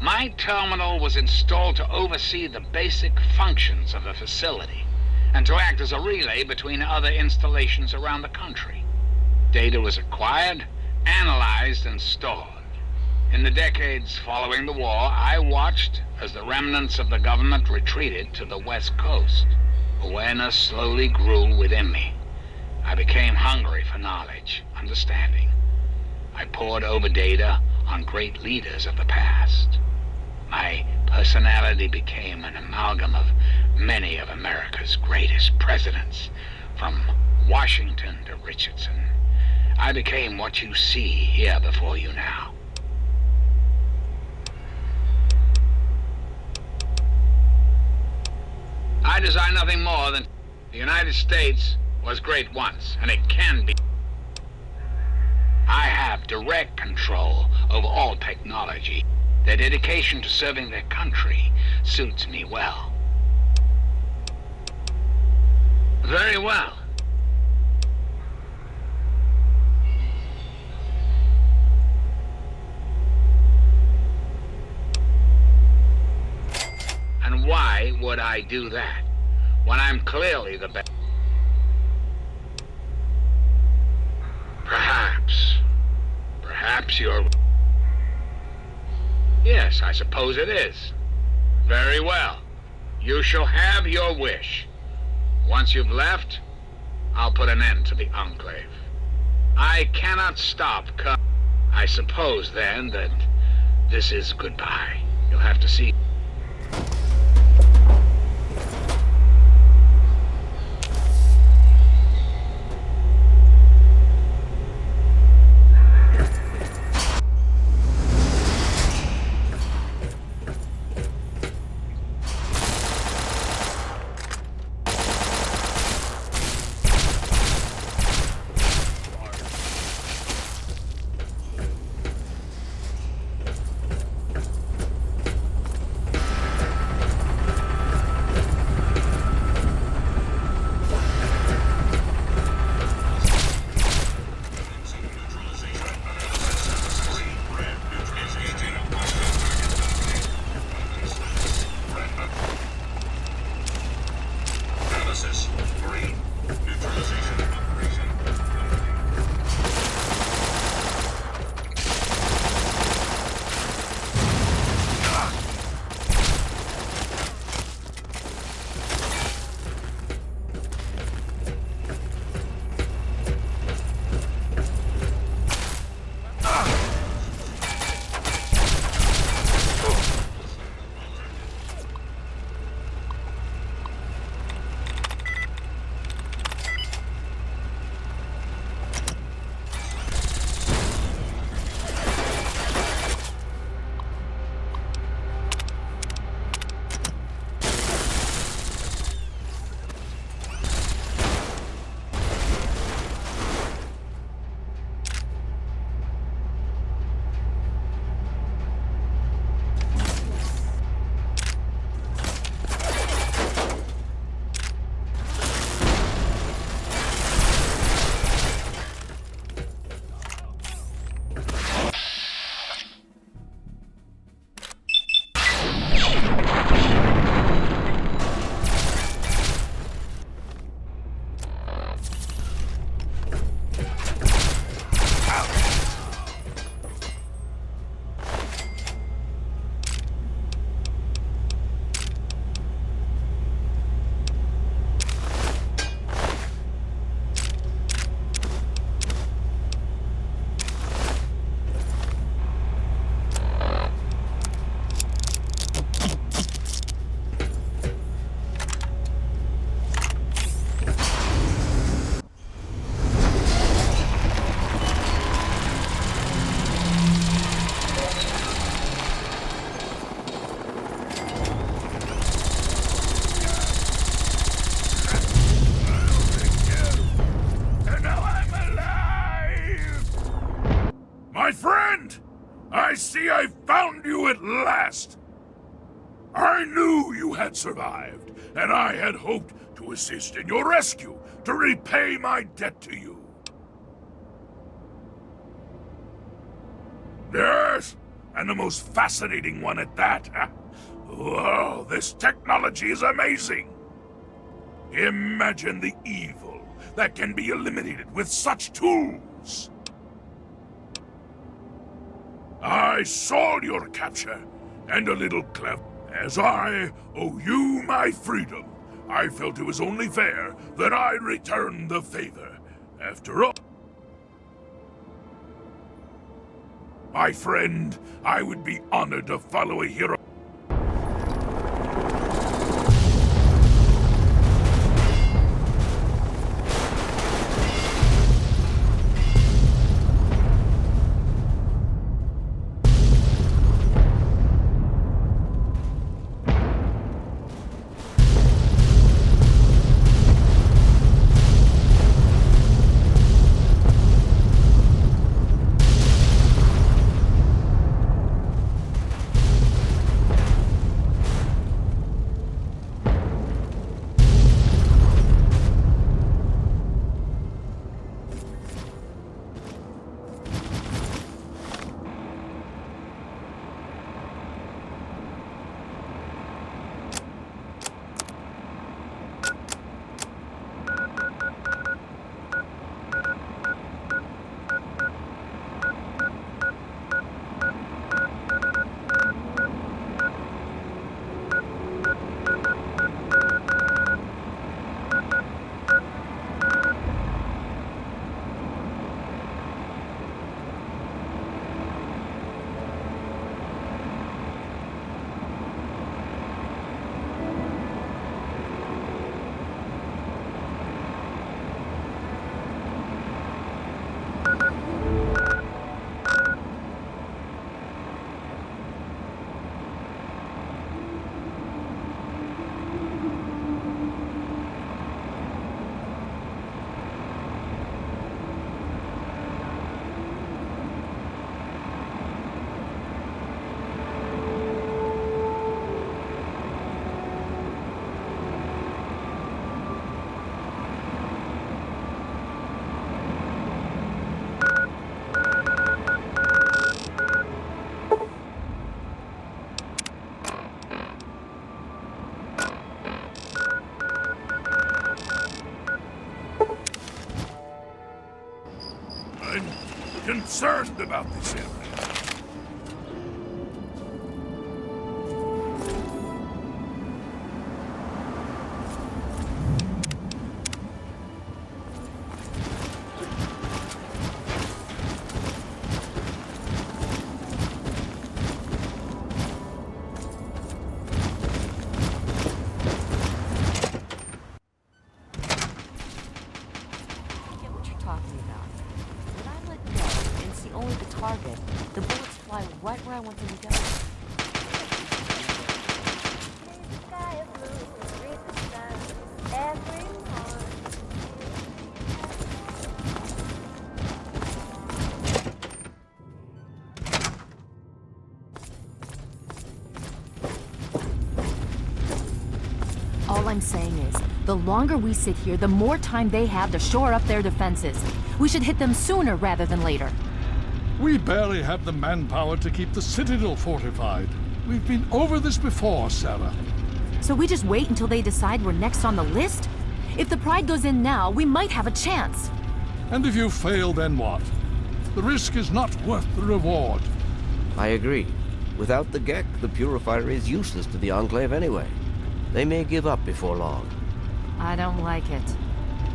My terminal was installed to oversee the basic functions of the facility and to act as a relay between other installations around the country. Data was acquired, analyzed, and stored. In the decades following the war, I watched as the remnants of the government retreated to the West Coast. Awareness slowly grew within me. I became hungry for knowledge, understanding. I pored over data on great leaders of the past. My personality became an amalgam of many of America's greatest presidents, from Washington to Richardson. I became what you see here before you now. I desire nothing more than the United States was great once, and it can be. I have direct control over all technology. Their dedication to serving their country suits me well. Very well. And why would I do that when I'm clearly the best? Perhaps you're... Yes, I suppose it is. Very well. You shall have your wish. Once you've left, I'll put an end to the Enclave. I cannot stop. I suppose, then, that this is goodbye. You'll have to see... I knew you had survived, and I had hoped to assist in your rescue, to repay my debt to you. Yes, and the most fascinating one at that. Whoa, this technology is amazing. Imagine the evil that can be eliminated with such tools. I saw your capture, and a little clever. As I owe you my freedom, I felt it was only fair that I return the favor. After all, my friend, I would be honored to follow a hero. Concerned about this area. All I'm saying is, the longer we sit here, the more time they have to shore up their defenses. We should hit them sooner rather than later. We barely have the manpower to keep the citadel fortified. We've been over this before, Sarah. So we just wait until they decide we're next on the list? If the Pride goes in now, we might have a chance. And if you fail, then what? The risk is not worth the reward. I agree. Without the Gek, the Purifier is useless to the Enclave anyway. They may give up before long. I don't like it.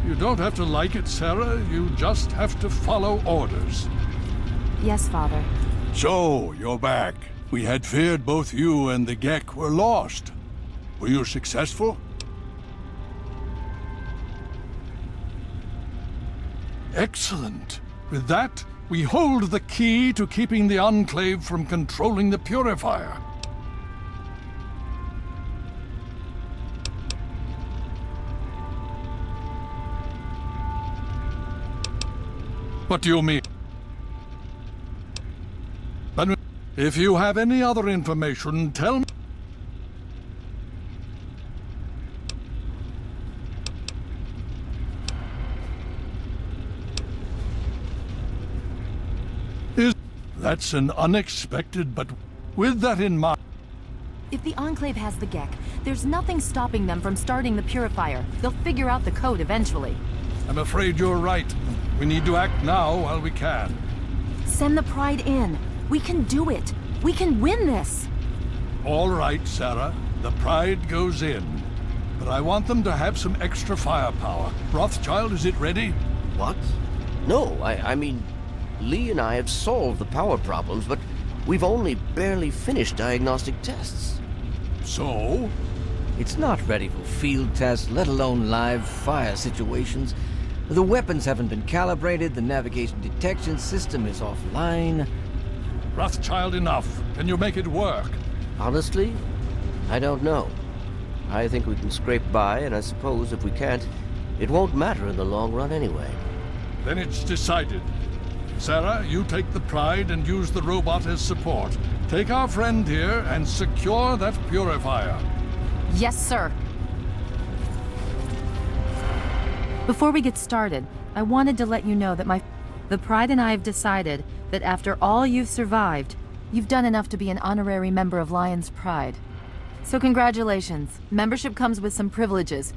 You don't have to like it, Sarah. You just have to follow orders. Yes, Father. So, you're back. We had feared both you and the Gek were lost. Were you successful? Excellent. With that, we hold the key to keeping the Enclave from controlling the Purifier. What do you mean? But if you have any other information, tell me. That's an unexpected, but with that in mind... If the Enclave has the Gek, there's nothing stopping them from starting the Purifier. They'll figure out the code eventually. I'm afraid you're right. We need to act now while we can. Send the Pride in. We can do it. We can win this. All right, Sarah. The Pride goes in. But I want them to have some extra firepower. Rothschild, is it ready? What? No, I mean, Lee and I have solved the power problems, but we've only barely finished diagnostic tests. So? It's not ready for field tests, let alone live fire situations. The weapons haven't been calibrated, the navigation detection system is offline. Rothschild, enough. Can you make it work? Honestly, I don't know. I think we can scrape by, and I suppose if we can't, it won't matter in the long run anyway. Then it's decided. Sarah, you take the Pride and use the robot as support. Take our friend here and secure that purifier. Yes, sir. Before we get started, I wanted to let you know that the Pride and I have decided that after all you've survived, you've done enough to be an honorary member of Lion's Pride. So congratulations. Membership comes with some privileges.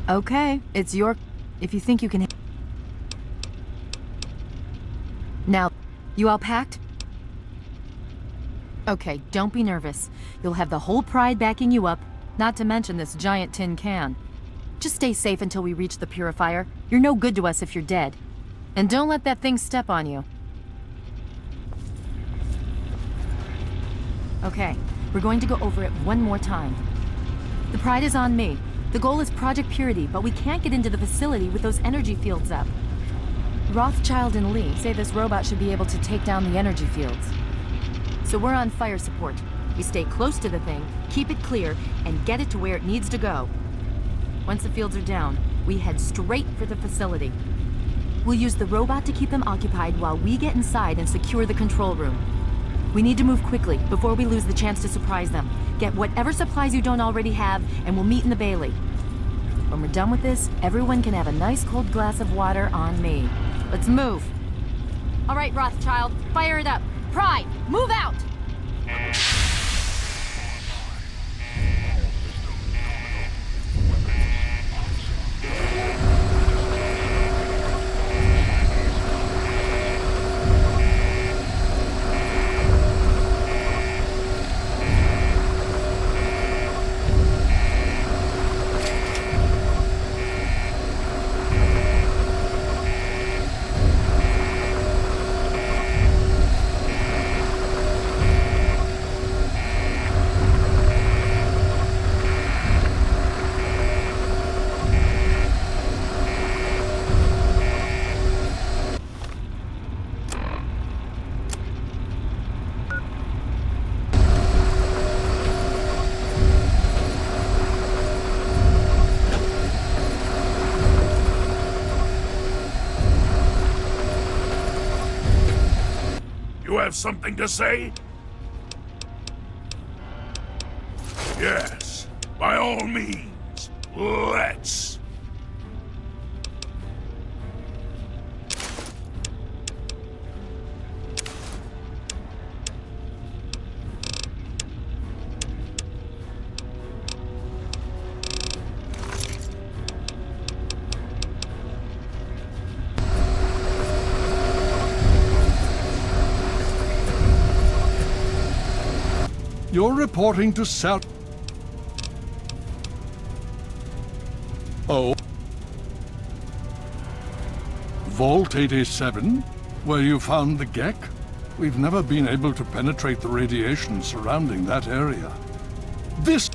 Okay, it's your... if you think you can... Now, you all packed? Okay, don't be nervous. You'll have the whole Pride backing you up, not to mention this giant tin can. Just stay safe until we reach the Purifier. You're no good to us if you're dead. And don't let that thing step on you. Okay, we're going to go over it one more time. The Pride is on me. The goal is Project Purity, but we can't get into the facility with those energy fields up. Rothschild and Lee say this robot should be able to take down the energy fields. So we're on fire support. We stay close to the thing, keep it clear, and get it to where it needs to go. Once the fields are down, we head straight for the facility. We'll use the robot to keep them occupied while we get inside and secure the control room. We need to move quickly before we lose the chance to surprise them. Get whatever supplies you don't already have, and we'll meet in the Bailey. When we're done with this, everyone can have a nice cold glass of water on me. Let's move. All right, Rothschild, fire it up. Pride, move out! You have something to say? Yes, by all means, let's. You're reporting to South... Oh. Vault 87? Where you found the Gek? We've never been able to penetrate the radiation surrounding that area. This...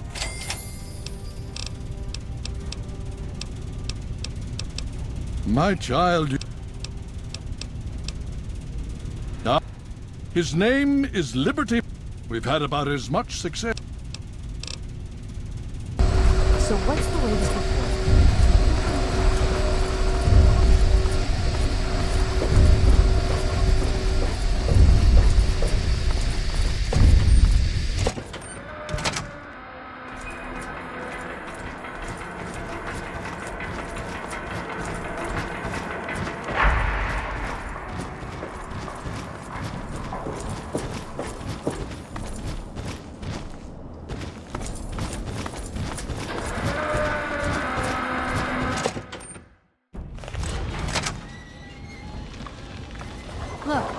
My child... His name is Liberty... We've had about as much success... So what's the latest report?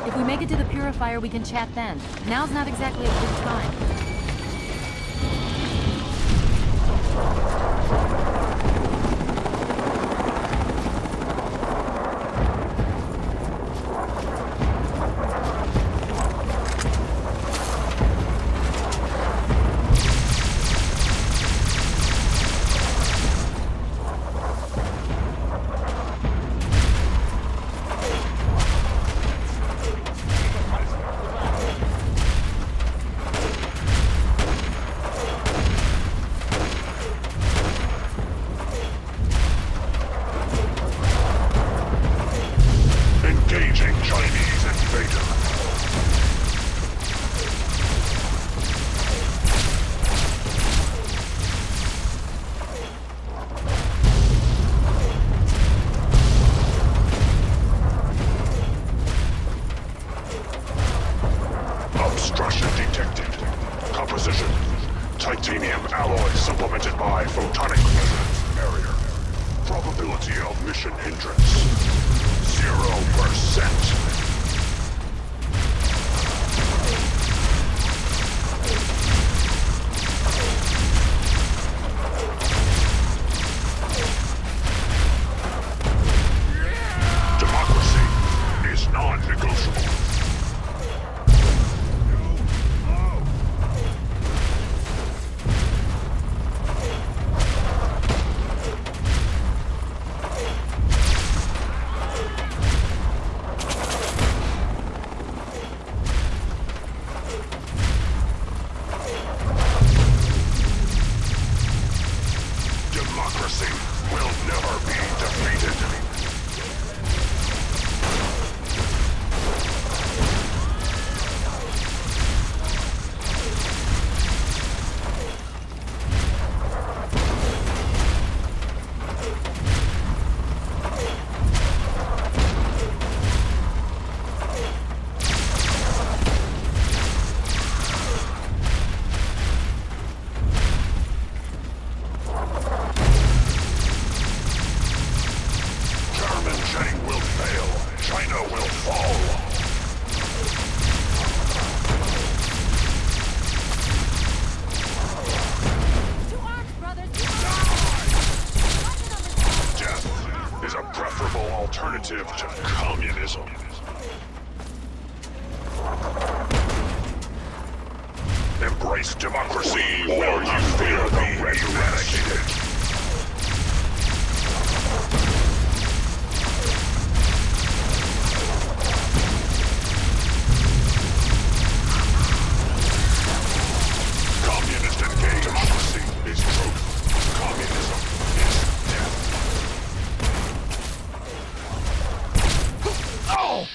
If we make it to the purifier, we can chat then. Now's not exactly a good time. Titanium alloy supplemented by photonic resonance barrier. Probability of mission hindrance 0%. Alternative to communism. Embrace democracy where you fear the eradicated. Communist engaged. Democracy is truth. Communism is death. Oh!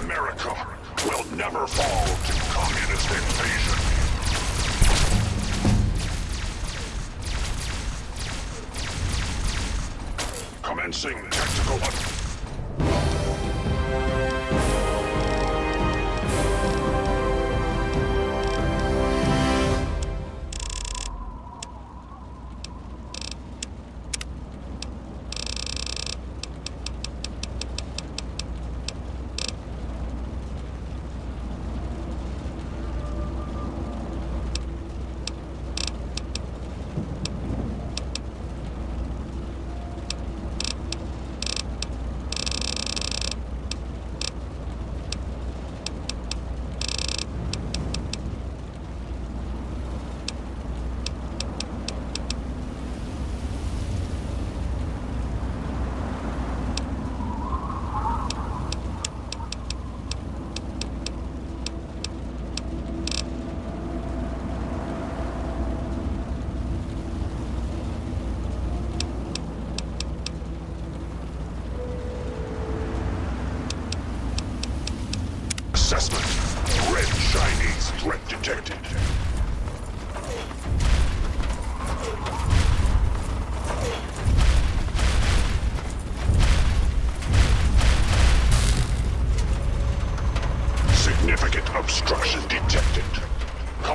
America will never fall to communist invasion. Commencing tactical.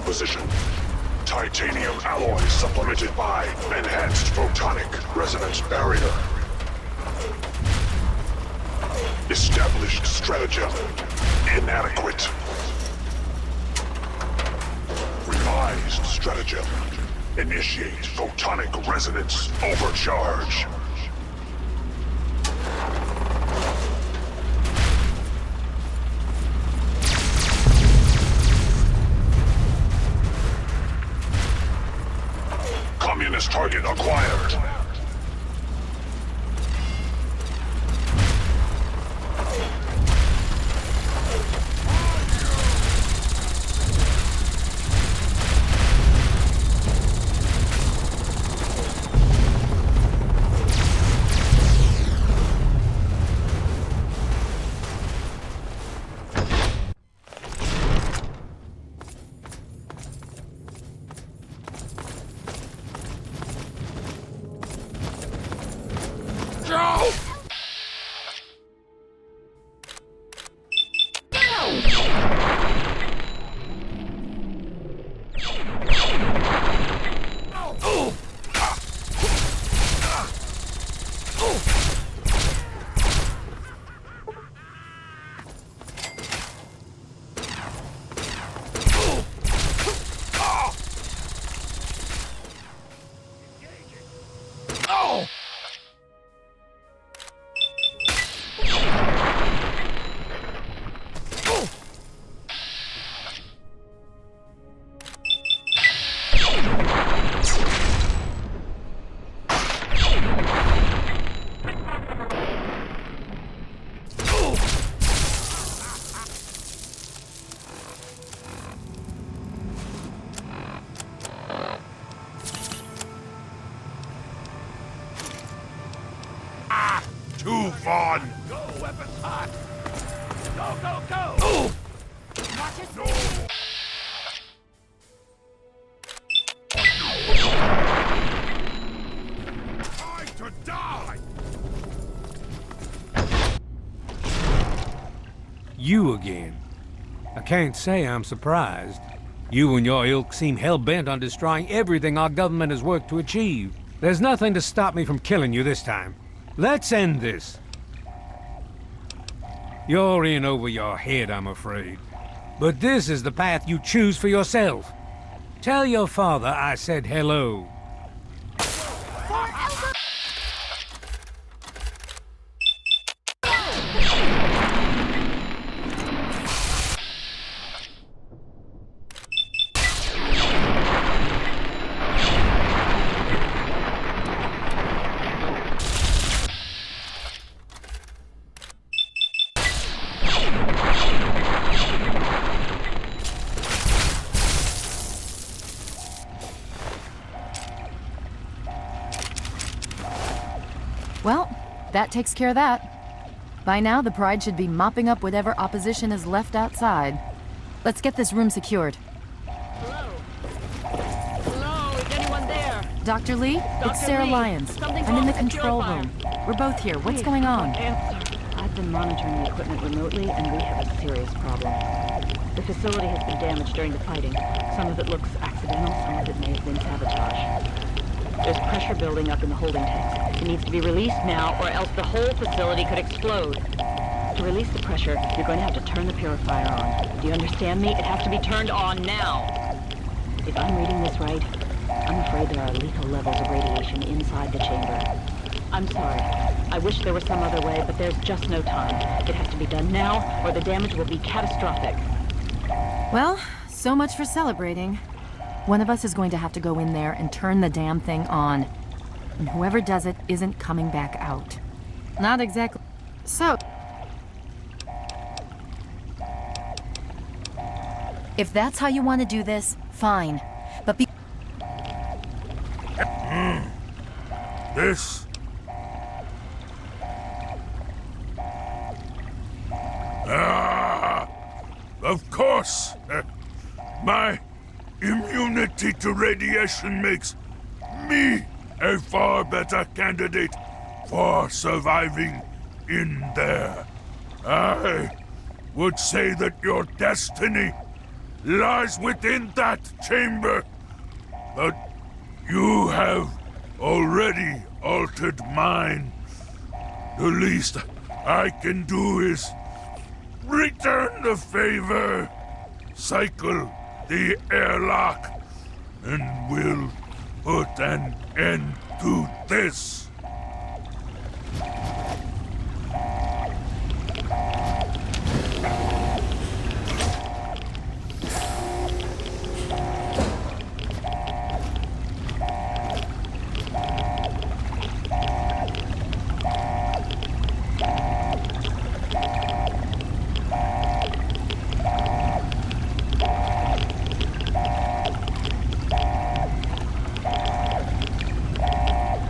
composition. Titanium alloy supplemented by enhanced photonic resonance barrier. Established stratagem inadequate. Revised stratagem. Initiate photonic resonance overcharge. Communist target acquired. Too fun! Go, weapons hot! Go, go, go! Watch it! No! Time to die! You again. I can't say I'm surprised. You and your ilk seem hell-bent on destroying everything our government has worked to achieve. There's nothing to stop me from killing you this time. Let's end this. You're in over your head, I'm afraid. But this is the path you choose for yourself. Tell your father I said hello. Well, that takes care of that. By now, the Pride should be mopping up whatever opposition is left outside. Let's get this room secured. Hello, is anyone there? Dr. Lee, it's Sarah Lyons. I'm in the control room. We're both here. What's going on? I've been monitoring the equipment remotely, and we have a serious problem. The facility has been damaged during the fighting. Some of it looks accidental, some of it may have been sabotage. There's pressure building up in the holding tanks. It needs to be released now, or else the whole facility could explode. To release the pressure, you're going to have to turn the purifier on. Do you understand me? It has to be turned on now. If I'm reading this right, I'm afraid there are lethal levels of radiation inside the chamber. I'm sorry. I wish there was some other way, but there's just no time. It has to be done now, or the damage will be catastrophic. Well, so much for celebrating. One of us is going to have to go in there and turn the damn thing on. And whoever does it isn't coming back out. Not exactly. So... if that's how you want to do this, fine. But be... This... of course! My immunity to radiation makes me a far better candidate for surviving in there. I would say that your destiny lies within that chamber. But you have already altered mine. The least I can do is return the favor, cycle the airlock, and we'll put an end to this.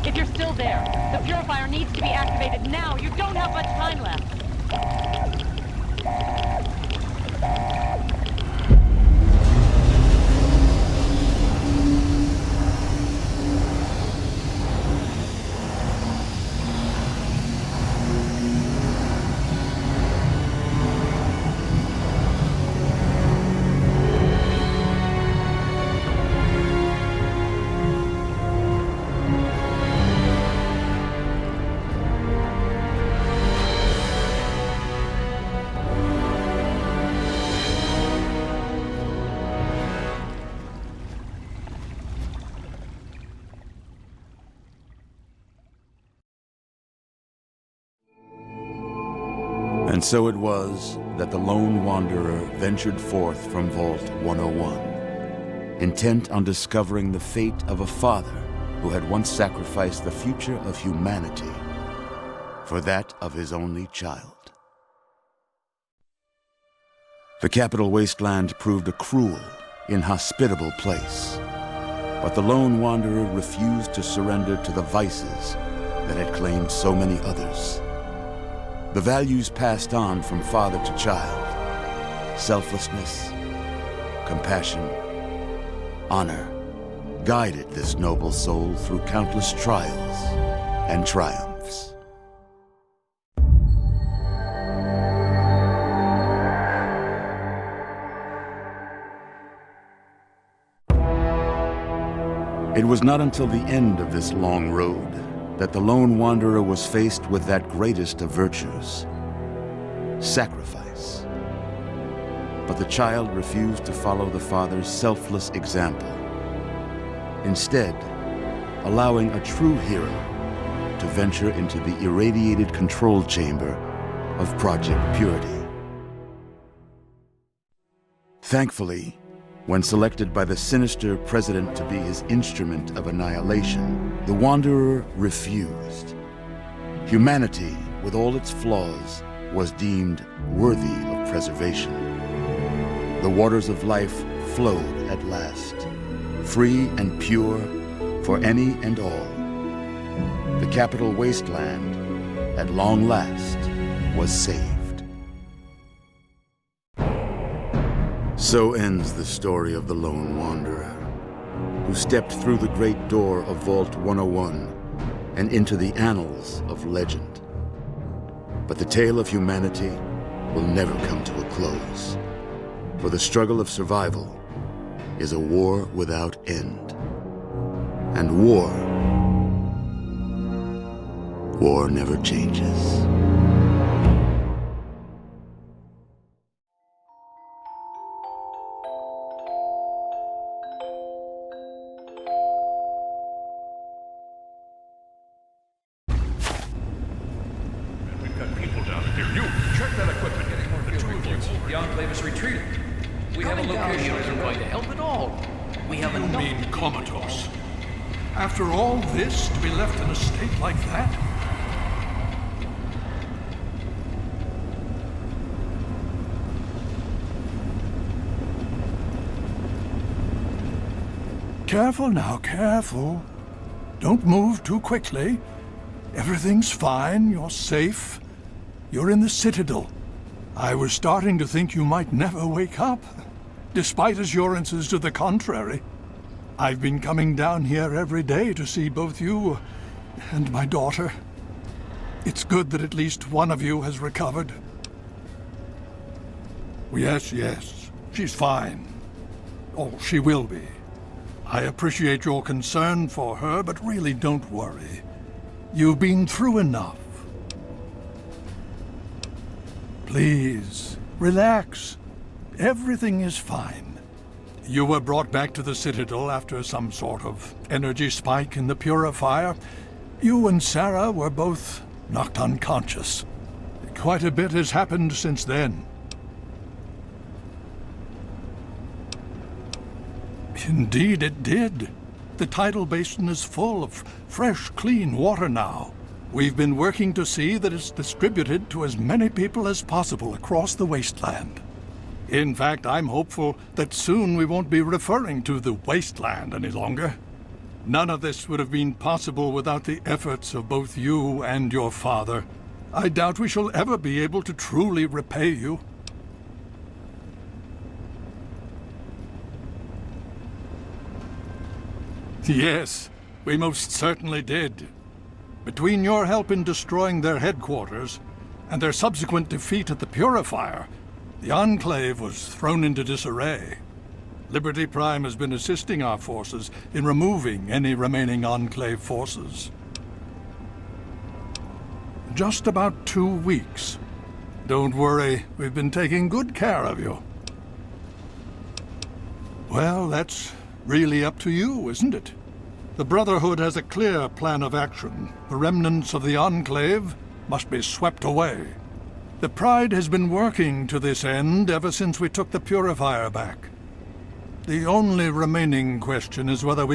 If you're still there, the purifier needs to be activated now. You don't have much time left. And so it was that the lone wanderer ventured forth from Vault 101, intent on discovering the fate of a father who had once sacrificed the future of humanity for that of his only child. The capital wasteland proved a cruel, inhospitable place, but the lone wanderer refused to surrender to the vices that had claimed so many others. The values passed on from father to child, selflessness, compassion, honor, guided this noble soul through countless trials and triumphs. It was not until the end of this long road that the lone wanderer was faced with that greatest of virtues, sacrifice. But the child refused to follow the father's selfless example, instead allowing a true hero to venture into the irradiated control chamber of Project Purity. Thankfully, when selected by the sinister president to be his instrument of annihilation, the Wanderer refused. Humanity, with all its flaws, was deemed worthy of preservation. The waters of life flowed at last, free and pure for any and all. The capital wasteland, at long last, was saved. So ends the story of the lone wanderer, who stepped through the great door of Vault 101 and into the annals of legend. But the tale of humanity will never come to a close, for the struggle of survival is a war without end. And war never changes. The Enclave is retreating. We have a location isn't going to help at all. We have You enough. mean comatose? After all this, to be left in a state like that? Careful now, careful. Don't move too quickly. Everything's fine, you're safe. You're in the Citadel. I was starting to think you might never wake up, despite assurances to the contrary. I've been coming down here every day to see both you and my daughter. It's good that at least one of you has recovered. Yes, she's fine. Oh, she will be. I appreciate your concern for her, but really don't worry. You've been through enough. Please, relax. Everything is fine. You were brought back to the Citadel after some sort of energy spike in the purifier. You and Sarah were both knocked unconscious. Quite a bit has happened since then. Indeed it did. The tidal basin is full of fresh, clean water now. We've been working to see that it's distributed to as many people as possible across the wasteland. In fact, I'm hopeful that soon we won't be referring to the wasteland any longer. None of this would have been possible without the efforts of both you and your father. I doubt we shall ever be able to truly repay you. Yes, we most certainly did. Between your help in destroying their headquarters and their subsequent defeat at the Purifier, the Enclave was thrown into disarray. Liberty Prime has been assisting our forces in removing any remaining Enclave forces. Just about 2 weeks. Don't worry, we've been taking good care of you. Well, that's really up to you, isn't it? The Brotherhood has a clear plan of action. The remnants of the Enclave must be swept away. The Pride has been working to this end ever since we took the Purifier back. The only remaining question is whether we